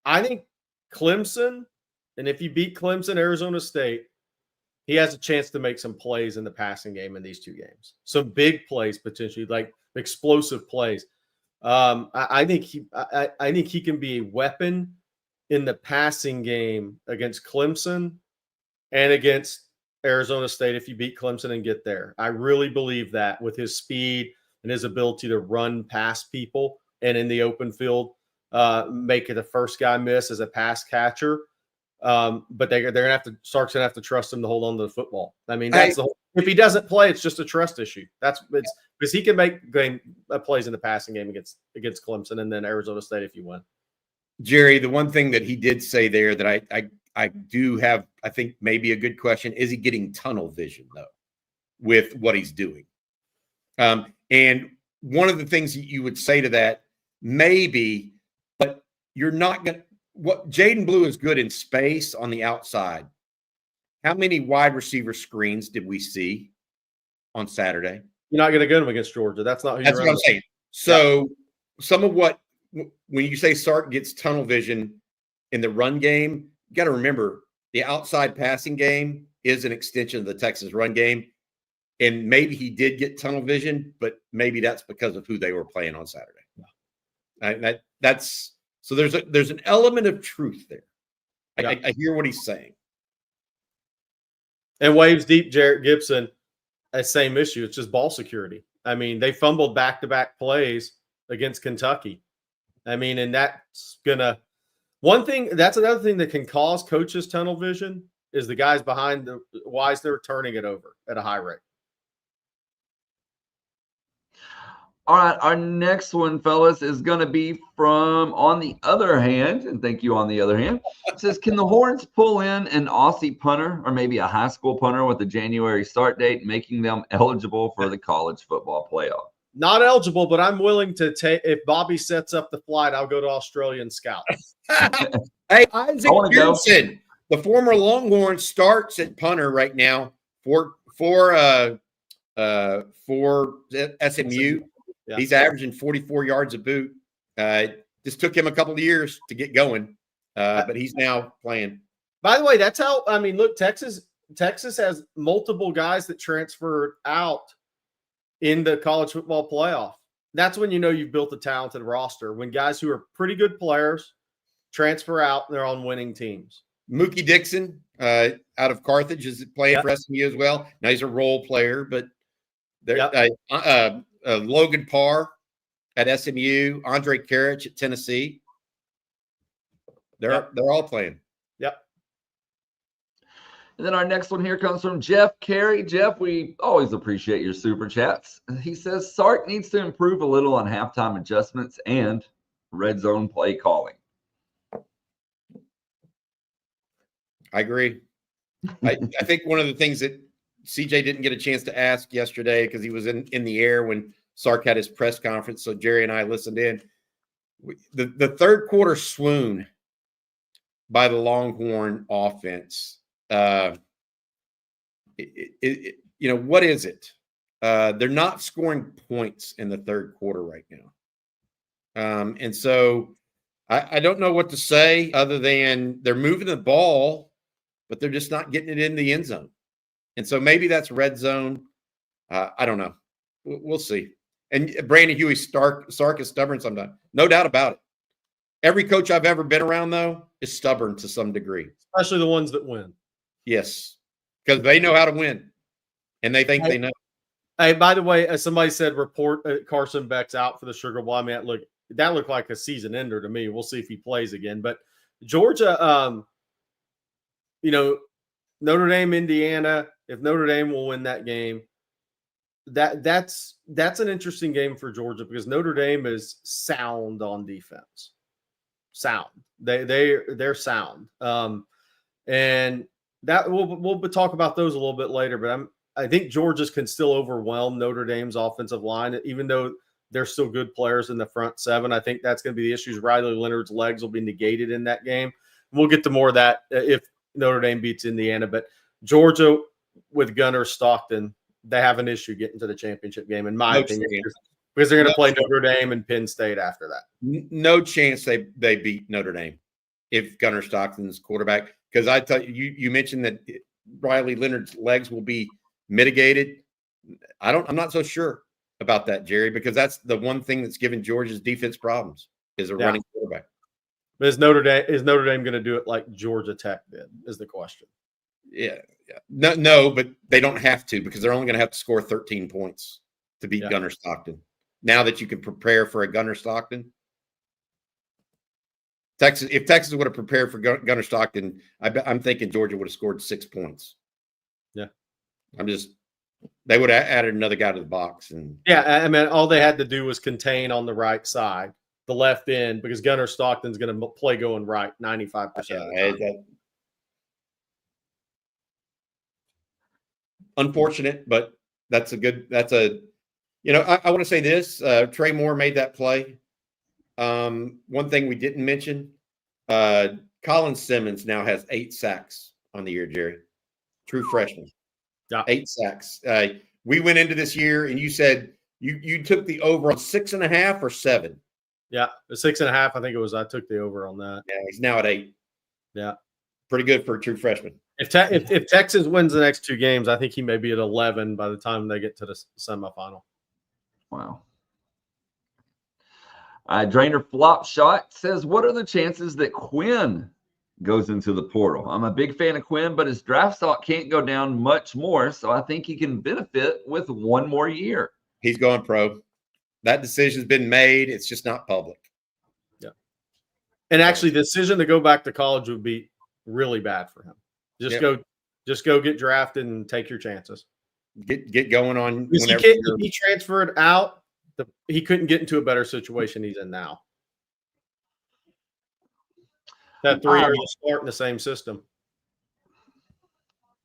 I think Clemson, and if you beat Clemson, Arizona State, he has a chance to make some plays in the passing game in these 2 games. Some big plays potentially, like explosive plays. I think he can be a weapon in the passing game against Clemson and against Arizona State if you beat Clemson and get there. I really believe that with his speed and his ability to run past people and in the open field, make it the first guy miss as a pass catcher. But they're gonna have to Sark's gonna have to trust him to hold on to the football. I mean, that's the whole. If he doesn't play, it's just a trust issue. It's because he can make plays in the passing game against Clemson and then Arizona State if you win. Jerry, the one thing that he did say there that I do have, I think maybe a good question, is he getting tunnel vision though with what he's doing? And one of the things that you would say to that, maybe, but you're not going to. What Jaden Blue is good in space on the outside. How many wide receiver screens did we see on Saturday? You're not going to get him against Georgia. That's not who That's what I'm saying. So some of what, when you say Sark gets tunnel vision in the run game, you got to remember the outside passing game is an extension of the Texas run game. And maybe he did get tunnel vision, but maybe that's because of who they were playing on Saturday. So there's an element of truth there. I hear what he's saying. And Waves Deep, Jarrett Gibson, that same issue. It's just ball security. I mean, they fumbled back-to-back plays against Kentucky. I mean, and that's another thing that can cause coaches tunnel vision is the guys behind the wise they're turning it over at a high rate. All right, our next one, fellas, is going to be from On the Other Hand, and thank you, On the Other Hand. It says, can the Horns pull in an Aussie punter or maybe a high school punter with a January start date, making them eligible for the college football playoff? Not eligible, but I'm willing to take. If Bobby sets up the flight, I'll go to Australia and scout. Hey, Isaac Pearson, the former Longhorn, starts at punter right now for SMU. Yeah. He's averaging 44 yards a boot. Just took him a couple of years to get going, but he's now playing. By the way, that's how. I mean, look, Texas has multiple guys that transferred out in the college football playoff. That's when you know you've built a talented roster. When guys who are pretty good players transfer out, and they're on winning teams. Mookie Dixon out of Carthage is playing for SMU as well. Now he's a role player, but Logan Parr at SMU, Andre Karich at Tennessee. They're all playing. Yep. And then our next one here comes from Jeff Carey. Jeff, we always appreciate your super chats. He says Sark needs to improve a little on halftime adjustments and red zone play calling. I agree. I think one of the things that CJ didn't get a chance to ask yesterday because he was in the air when Sark had his press conference, so Jerry and I listened in. The third quarter swoon by the Longhorn offense. What is it? They're not scoring points in the third quarter right now. And so I don't know what to say other than they're moving the ball, but they're just not getting it in the end zone. And so maybe that's red zone. I don't know. We'll see. And Brandon Huey Sark is stubborn sometimes. No doubt about it. Every coach I've ever been around, though, is stubborn to some degree. Especially the ones that win. Yes, because they know how to win, and they think they know. Hey, by the way, as somebody said, report Carson Beck's out for the Sugar Bowl. I mean, that looked like a season ender to me. We'll see if he plays again. But Georgia, Notre Dame, Indiana. If Notre Dame will win that game, that's an interesting game for Georgia because Notre Dame is sound on defense. Sound. They're sound. And that we'll talk about those a little bit later. But I think Georgia's can still overwhelm Notre Dame's offensive line, even though they're still good players in the front seven. I think that's going to be the issues. Riley Leonard's legs will be negated in that game. We'll get to more of that if Notre Dame beats Indiana. But Georgia with Gunnar Stockton, they have an issue getting to the championship game, in my opinion, because they're going to play Notre Dame and Penn State after that. No chance they beat Notre Dame if Gunnar Stockton's quarterback. Because I tell you mentioned that Riley Leonard's legs will be mitigated. I'm not so sure about that, Jerry, because that's the one thing that's given Georgia's defense problems is a running quarterback. But is Notre Dame going to do it like Georgia Tech did? Is the question. Yeah. No, but they don't have to because they're only going to have to score 13 points to beat Gunnar Stockton. Now that you can prepare for a Gunnar Stockton, if Texas would have prepared for Gunnar Stockton, I'm thinking Georgia would have scored 6 points. Yeah, they would have added another guy to the box, and I mean, all they had to do was contain on the right side, the left end, because Gunnar Stockton's going to play going right 95% of the time. Unfortunate, but I want to say this. Trey Moore made that play. One thing we didn't mention, Colin Simmons now has 8 sacks on the year, Jerry. True freshman. Yeah. 8 sacks. We went into this year and you said you took the over on 6.5 or 7. Yeah, 6.5. I think it was. I took the over on that. Yeah, he's now at 8. Yeah, pretty good for a true freshman. If Texas wins the next 2 games, I think he may be at 11 by the time they get to the semifinal. Wow. Drainer Flop Shot says, what are the chances that Quinn goes into the portal? I'm a big fan of Quinn, but his draft stock can't go down much more, so I think he can benefit with 1 more year. He's going pro. That decision's been made. It's just not public. Yeah. And actually, the decision to go back to college would be really bad for him. Just go get drafted and take your chances. Get going on. If he transferred out, he couldn't get into a better situation he's in now. That 3 years start in the same system.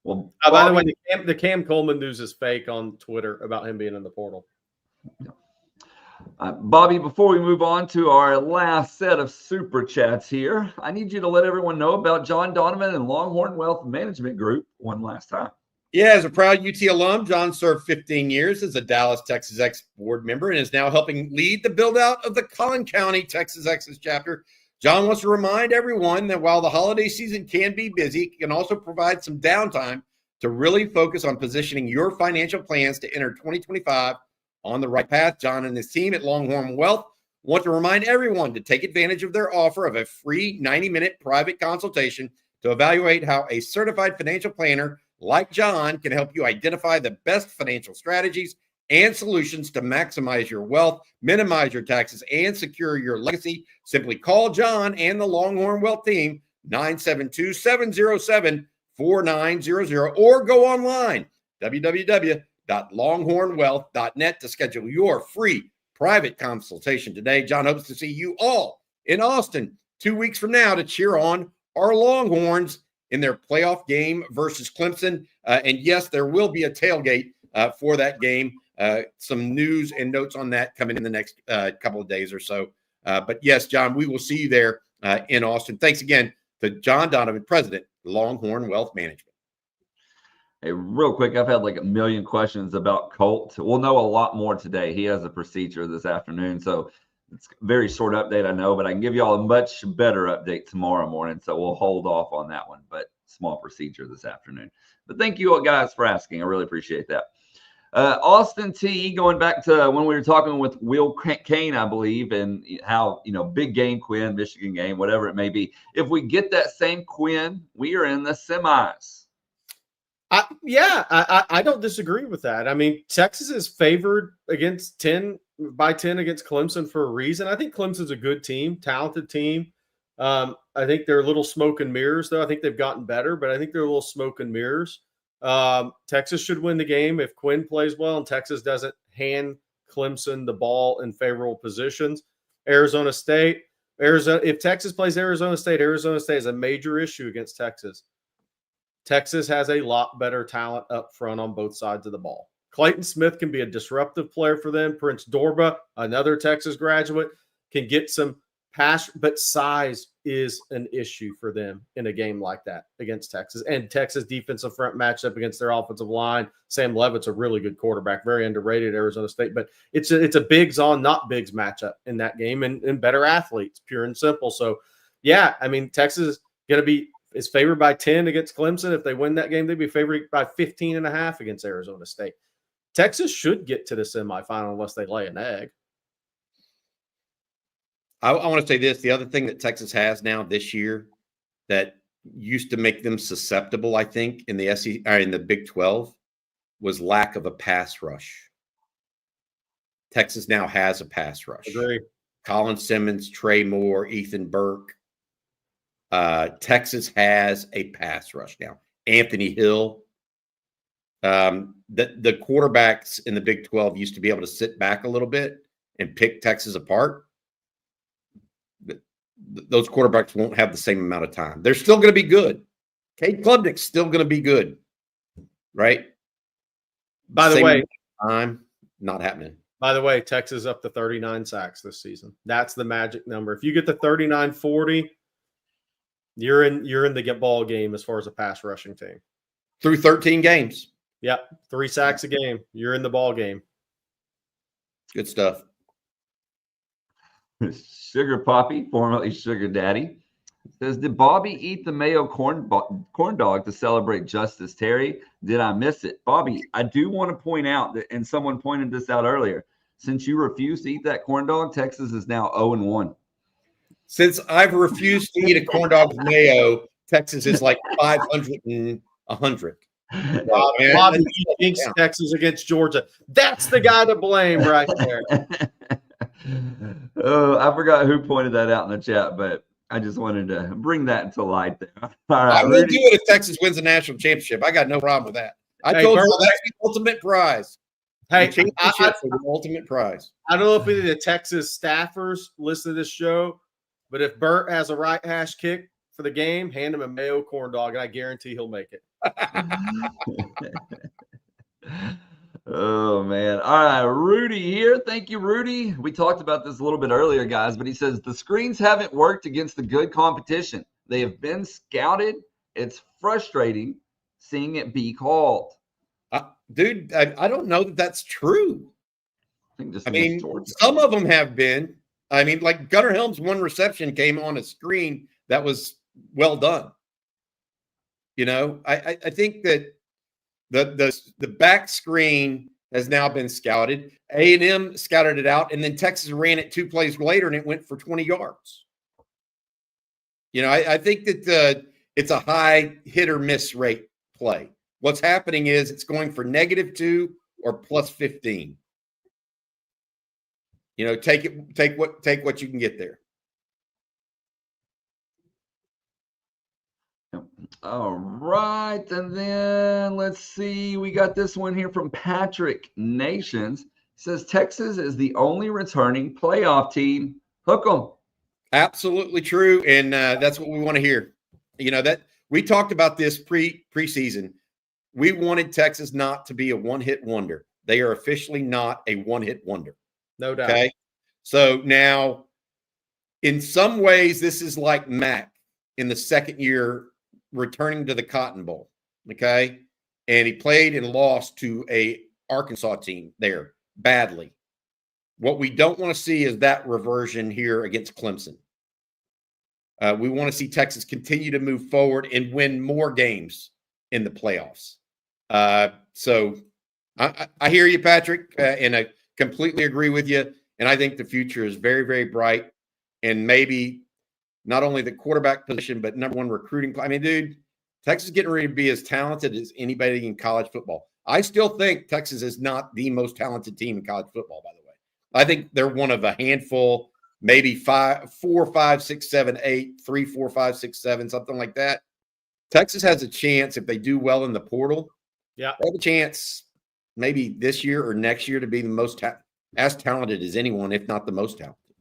Well, by the way, the Cam Coleman news is fake on Twitter about him being in the portal. Bobby, before we move on to our last set of super chats here, I need you to let everyone know about John Donovan and Longhorn Wealth Management Group one last time. Yeah, as a proud UT alum, John served 15 years as a Dallas, Texas X board member and is now helping lead the build-out of the Collin County, Texas X's chapter. John wants to remind everyone that while the holiday season can be busy, it can also provide some downtime to really focus on positioning your financial plans to enter 2025 on the right path. John and his team at Longhorn Wealth want to remind everyone to take advantage of their offer of a free 90-minute private consultation to evaluate how a certified financial planner like John can help you identify the best financial strategies and solutions to maximize your wealth, minimize your taxes, and secure your legacy. Simply call John and the Longhorn Wealth team, 972-707-4900, or go online, www.longhornwealth.net, to schedule your free private consultation today. John hopes to see you all in Austin 2 weeks from now to cheer on our Longhorns in their playoff game versus Clemson. And yes, there will be a tailgate for that game. Some news and notes on that coming in the next couple of days or so. But yes, John, we will see you there in Austin. Thanks again to John Donovan, President, Longhorn Wealth Management. Hey, real quick, I've had like a million questions about Colt. We'll know a lot more today. He has a procedure this afternoon, so it's a very short update, I know, but I can give you all a much better update tomorrow morning, so we'll hold off on that one, but small procedure this afternoon. But thank you all guys for asking. I really appreciate that. Austin T, going back to when we were talking with Will Cain, I believe, and how, big game, Quinn, Michigan game, whatever it may be. If we get that same Quinn, we are in the semis. I don't disagree with that. I mean, Texas is favored by 10 against Clemson for a reason. I think Clemson's a good team, talented team. I think they're a little smoke and mirrors, though. I think they've gotten better, but I think they're a little smoke and mirrors. Texas should win the game if Quinn plays well and Texas doesn't hand Clemson the ball in favorable positions. Arizona State, if Texas plays Arizona State is a major issue against Texas. Texas has a lot better talent up front on both sides of the ball. Clayton Smith can be a disruptive player for them. Prince Dorba, another Texas graduate, can get some pass, but size is an issue for them in a game like that against Texas. And Texas defensive front matchup against their offensive line. Sam Levitt's a really good quarterback, very underrated at Arizona State, but it's a bigs on, not bigs matchup in that game, and better athletes, pure and simple. So, yeah, I mean, Texas is favored by 10 against Clemson. If they win that game, they'd be favored by 15.5 against Arizona State. Texas should get to the semifinal unless they lay an egg. I want to say this. The other thing that Texas has now this year that used to make them susceptible, I think, in the SEC or in the Big 12 was lack of a pass rush. Texas now has a pass rush. Agree. Colin Simmons, Trey Moore, Ethan Burke. Texas has a pass rush now. Anthony Hill. The quarterbacks in the Big 12 used to be able to sit back a little bit and pick Texas apart. Those quarterbacks won't have the same amount of time. They're still going to be good. Cade Klubnik's still going to be good, right? By the way, time not happening. By the way, Texas up to 39 sacks this season. That's the magic number. If you get to 39-40, you're in the ball game as far as a pass rushing team. Through 13 games. Yep, 3 sacks a game. You're in the ball game. Good stuff. Sugar Poppy, formerly Sugar Daddy, says, did Bobby eat the mayo corn dog to celebrate Justice Terry? Did I miss it? Bobby, I do want to point out that, and someone pointed this out earlier, since you refused to eat that corn dog, Texas is now 0-1. Since I've refused to eat a corn dog with mayo, Texas is like 500 and 100. Bobby thinks Texas against Georgia. That's the guy to blame right there. Oh, I forgot who pointed that out in the chat, but I just wanted to bring that to light there. All I right, will Rudy. do it if Texas wins the national championship. I got no problem with that. I Hey, told Bert, you that's the ultimate prize. Hey, The championships are the ultimate prize. I don't know if any of the Texas staffers listen to this show, but if Bert has a right hash kick for the game, hand him a mayo corn dog, and I guarantee he'll make it. Oh man. All right, Rudy here. Thank you, Rudy. We talked about this a little bit earlier, guys, but he says the screens haven't worked against the good competition. They have been scouted. It's frustrating seeing it be called. Dude, I don't know that that's true. I think just I against mean, Georgia. some of them have been. I mean, like Gunnar Helm's one reception came on a screen that was well done. You know, I think that the back screen has now been scouted. A&M scouted it out, and then Texas ran it 2 plays later, and it went for 20 yards. You know, I think that it's a high hit or miss rate play. What's happening is it's going for -2 or +15. You know, take what you can get there. All right, and then let's see. We got this one here from Patrick Nations. He says Texas is the only returning playoff team. Hook 'em. Absolutely true, and that's what we want to hear. You know that we talked about this preseason. We wanted Texas not to be a one-hit wonder. They are officially not a one-hit wonder. No doubt. Okay, so now, in some ways, this is like Mac in the second year returning to the Cotton Bowl. Okay, and he played and lost to a Arkansas team there badly. What we don't want to see is that reversion here against Clemson. We want to see Texas continue to move forward and win more games in the playoffs. So I hear you, Patrick, and I completely agree with you. And I think the future is very, very bright. And maybe not only the quarterback position, but number one recruiting. I mean, dude, Texas is getting ready to be as talented as anybody in college football. I still think Texas is not the most talented team in college football, by the way. I think they're one of a handful, maybe 4, 5, 6, 7, 8, 3, 4, 5, 6, 7, something like that. Texas has a chance if they do well in the portal. Yeah, they have a chance maybe this year or next year to be the most as talented as anyone, if not the most talented.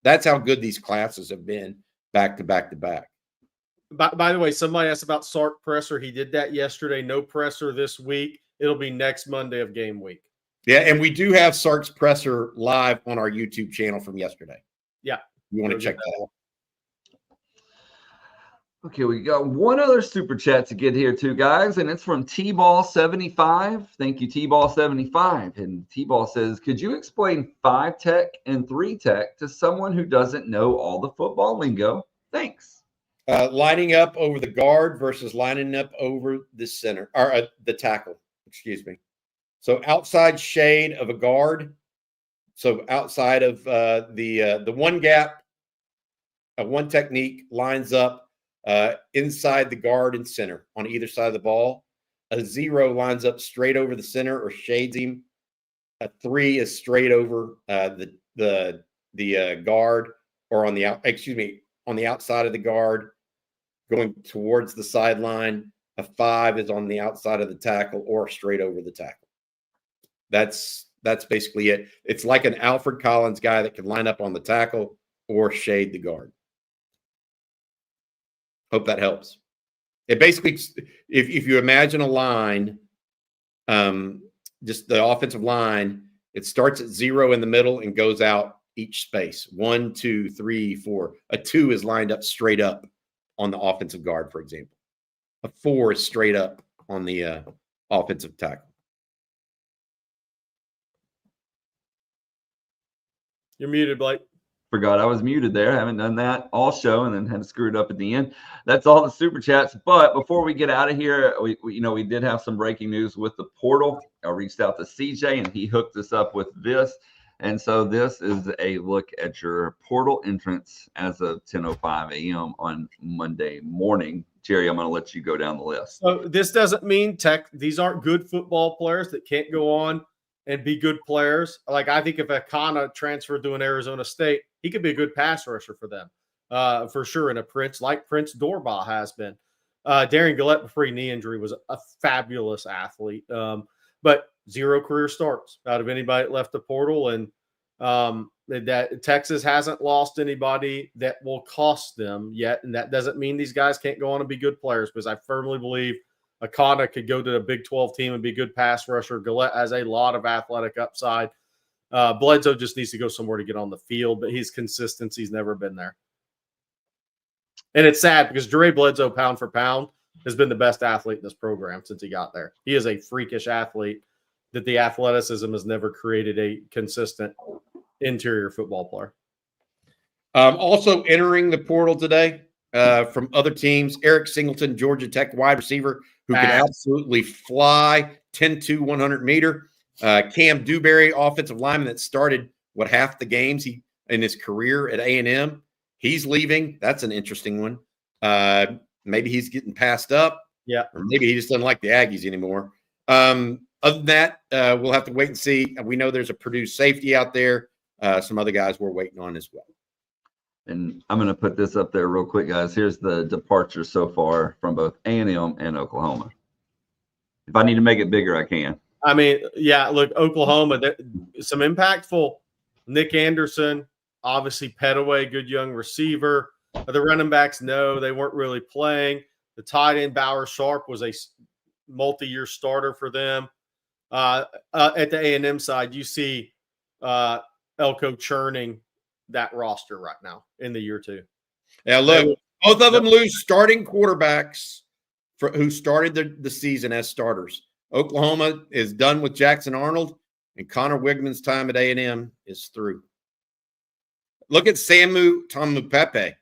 That's how good these classes have been back to back to back. By the way, somebody asked about Sark presser. He did that yesterday. No presser this week. It'll be next Monday of game week. Yeah, and we do have Sark's presser live on our YouTube channel from yesterday. Yeah. You want to check that out. Okay, we got one other super chat to get here too, guys, and it's from T-Ball75. Thank you, T-Ball75. And T-Ball says, could you explain 5 tech and 3 tech to someone who doesn't know all the football lingo? Thanks. Lining up over the guard versus lining up over the center, or the tackle, excuse me. So outside shade of a guard. So outside of the one gap, one technique lines up inside the guard and center on either side of the ball. A 0 lines up straight over the center or shades him. A 3 is straight over the guard or on the outside of the guard, going towards the sideline. A 5 is on the outside of the tackle or straight over the tackle. That's basically it. It's like an Alfred Collins guy that can line up on the tackle or shade the guard. Hope that helps. It basically, if you imagine a line, just the offensive line, it starts at 0 in the middle and goes out each space. 1, 2, 3, 4. A 2 is lined up straight up on the offensive guard, for example. A 4 is straight up on the offensive tackle. You're muted, Blake. Forgot I was muted there. Haven't done that all show and then had to screw it up at the end. That's all the super chats. But before we get out of here, we did have some breaking news with the portal. I reached out to CJ and he hooked us up with this. And so this is a look at your portal entrance as of 10:05 a.m. on Monday morning. Jerry, I'm going to let you go down the list. So this doesn't mean these aren't good football players that can't go on and be good players. Like I think if Akana transferred to an Arizona State, he could be a good pass rusher for them. for sure, and a Prince like Prince Dorba has been. Darian Gillette before he knee injury was a fabulous athlete, but 0 career starts out of anybody that left the portal, and that Texas hasn't lost anybody that will cost them yet, and that doesn't mean these guys can't go on and be good players, because I firmly believe Akana could go to a Big 12 team and be a good pass rusher. Gillette has a lot of athletic upside. Bledsoe just needs to go somewhere to get on the field, but his consistency's never been there. And it's sad because Dre Bledsoe, pound for pound, has been the best athlete in this program since he got there. He is a freakish athlete that the athleticism has never created a consistent interior football player. Also entering the portal today from other teams, Eric Singleton, Georgia Tech wide receiver, who can absolutely fly 10-2 100-meter. Cam Dewberry, offensive lineman that started half the games in his career at A&M. He's leaving. That's an interesting one. Maybe he's getting passed up. Yeah. Or maybe he just doesn't like the Aggies anymore. Other than that, we'll have to wait and see. We know there's a Purdue safety out there. Some other guys we're waiting on as well. And I'm going to put this up there real quick, guys. Here's the departure so far from both A&M and Oklahoma. If I need to make it bigger, I can. I mean, yeah, look, Oklahoma, some impactful. Nick Anderson, obviously Petaway, good young receiver. The running backs, no, they weren't really playing. The tight end, Bauer Sharp, was a multi-year starter for them. At the A&M side, you see Elko churning that roster right now in the year 2. Yeah, look, both of them lose starting quarterbacks who started the season as starters. Oklahoma is done with Jackson Arnold, and Connor Wigman's time at A&M is through. Look at Samu Tamupepe,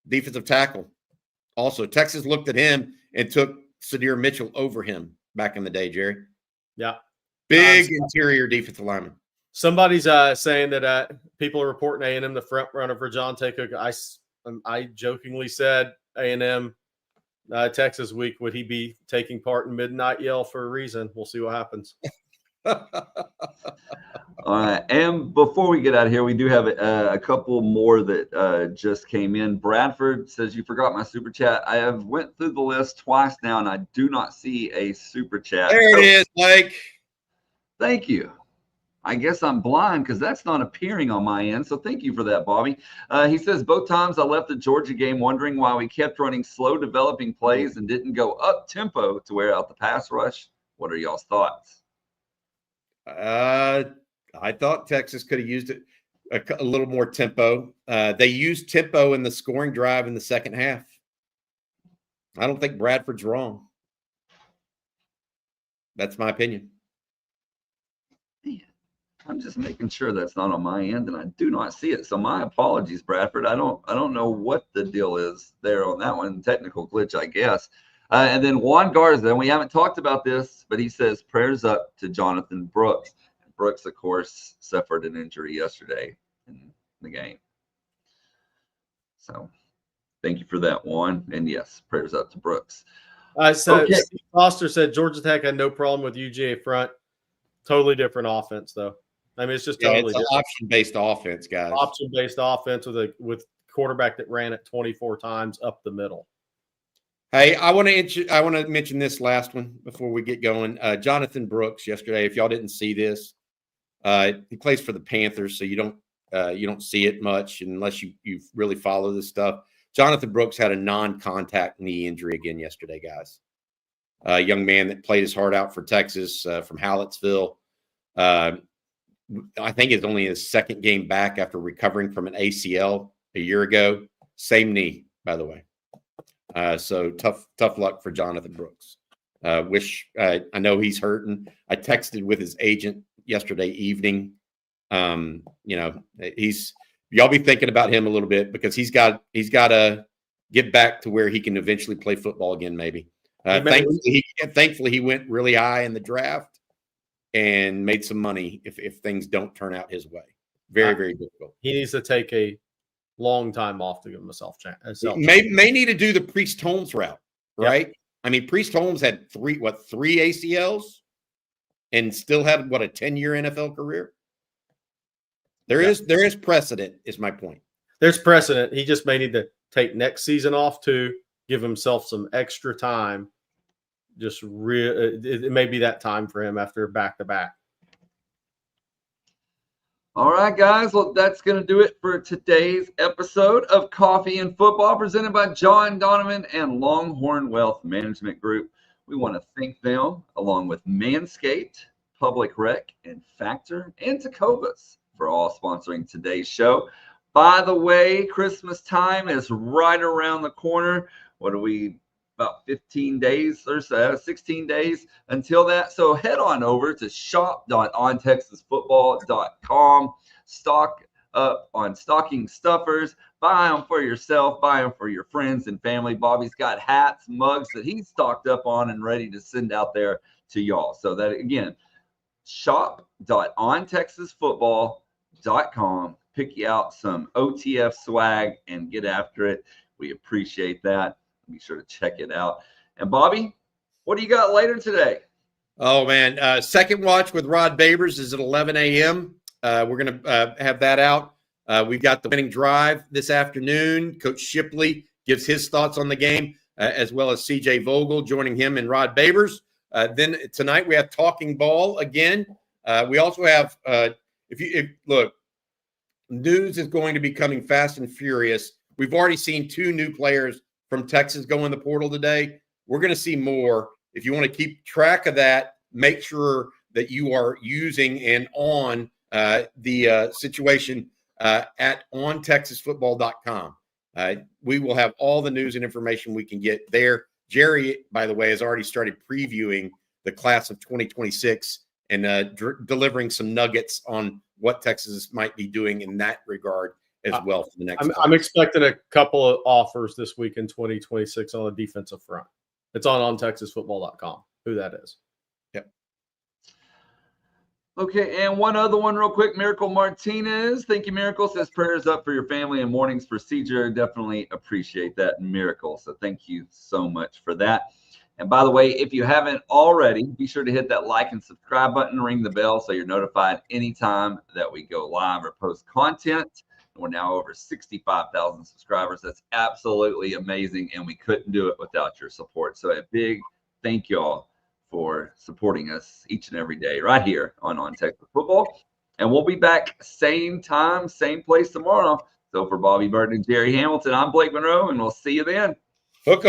defensive tackle. Also, Texas looked at him and took Sadir Mitchell over him back in the day, Jerry. Yeah. Big interior defensive lineman. Somebody's saying that people are reporting A&M the front runner for John Cook. I jokingly said A&M Texas week, would he be taking part in Midnight Yell for a reason? We'll see what happens. All right. And before we get out of here, we do have a couple more that just came in. Bradford says, you forgot my super chat. I have went through the list twice now, and I do not see a super chat. There it is, Blake. Thank you. I guess I'm blind because that's not appearing on my end. So thank you for that, Bobby. He says, both times I left the Georgia game wondering why we kept running slow developing plays and didn't go up tempo to wear out the pass rush. What are y'all's thoughts? I thought Texas could have used it a little more tempo. They used tempo in the scoring drive in the second half. I don't think Bradford's wrong. That's my opinion. I'm just making sure that's not on my end, and I do not see it. So my apologies, Bradford. I don't know what the deal is there on that one. Technical glitch, I guess. And then Juan Garza, and we haven't talked about this, but he says prayers up to Jonathan Brooks. Brooks, of course, suffered an injury yesterday in the game. So thank you for that, Juan. And yes, prayers up to Brooks. So okay. Steve Foster said Georgia Tech had no problem with UGA front. Totally different offense, though. I mean, it's just totally it's an option-based offense, guys. Option-based offense with quarterback that ran it 24 times up the middle. Hey, I want to mention this last one before we get going. Jonathan Brooks yesterday. If y'all didn't see this, he plays for the Panthers, so you don't see it much unless you really follow this stuff. Jonathan Brooks had a non-contact knee injury again yesterday, guys. A young man that played his heart out for Texas from Hallettsville. I think it's only his second game back after recovering from an ACL a year ago. Same knee, by the way. So tough luck for Jonathan Brooks. I know he's hurting. I texted with his agent yesterday evening. Y'all be thinking about him a little bit because he's got to get back to where he can eventually play football again. Maybe. Thankfully, he went really high in the draft and made some money. If things don't turn out his way, very very difficult. He needs to take a long time off to give him a self chance. May need to do the Priest Holmes route, right? Yep. I mean, Priest Holmes had three ACLs and still had a 10-year NFL career. There is precedent, is my point. there's precedent. He just may need to take next season off to give himself some extra time. It may be that time for him after back-to-back. All right, guys. Well, that's going to do it for today's episode of Coffee and Football, presented by John Donovan and Longhorn Wealth Management Group. We want to thank them, along with Manscaped, Public Rec, and Factor, and Tecovas for all sponsoring today's show. By the way, Christmas time is right around the corner. What are we, about 15 days or so, 16 days until that? So head on over to shop.ontexasfootball.com. Stock up on stocking stuffers. Buy them for yourself. Buy them for your friends and family. Bobby's got hats, mugs that he's stocked up on and ready to send out there to y'all. So that, again, shop.ontexasfootball.com. Pick you out some OTF swag and get after it. We appreciate that. Be sure to check it out. And Bobby, what do you got later today? Oh, man. Second watch with Rod Babers is at 11 a.m. We're going to have that out. We've got the winning drive this afternoon. Coach Shipley gives his thoughts on the game, as well as CJ Vogel joining him and Rod Babers. Then tonight we have Talking Ball again. We also have, look, news is going to be coming fast and furious. We've already seen 2 new players from Texas go in the portal today. We're going to see more. If you want to keep track of that, make sure that you are using and on the situation at ontexasfootball.com. We will have all the news and information we can get there. Jerry, by the way, has already started previewing the class of 2026 and delivering some nuggets on what Texas might be doing in that regard as well for the next. I'm expecting a couple of offers this week in 2026 on the defensive front. It's on TexasFootball.com. Who that is? Yep. Okay, and one other one real quick. Miracle Martinez. Thank you, Miracle. Says prayers up for your family and morning's procedure. Definitely appreciate that, Miracle. So thank you so much for that. And by the way, if you haven't already, be sure to hit that like and subscribe button, ring the bell so you're notified anytime that we go live or post content. We're now over 65,000 subscribers. That's absolutely amazing, and we couldn't do it without your support. So a big thank you all for supporting us each and every day right here on Texas Football. And we'll be back same time, same place tomorrow. So for Bobby Burton and Jerry Hamilton, I'm Blake Monroe, and we'll see you then. Hook 'em.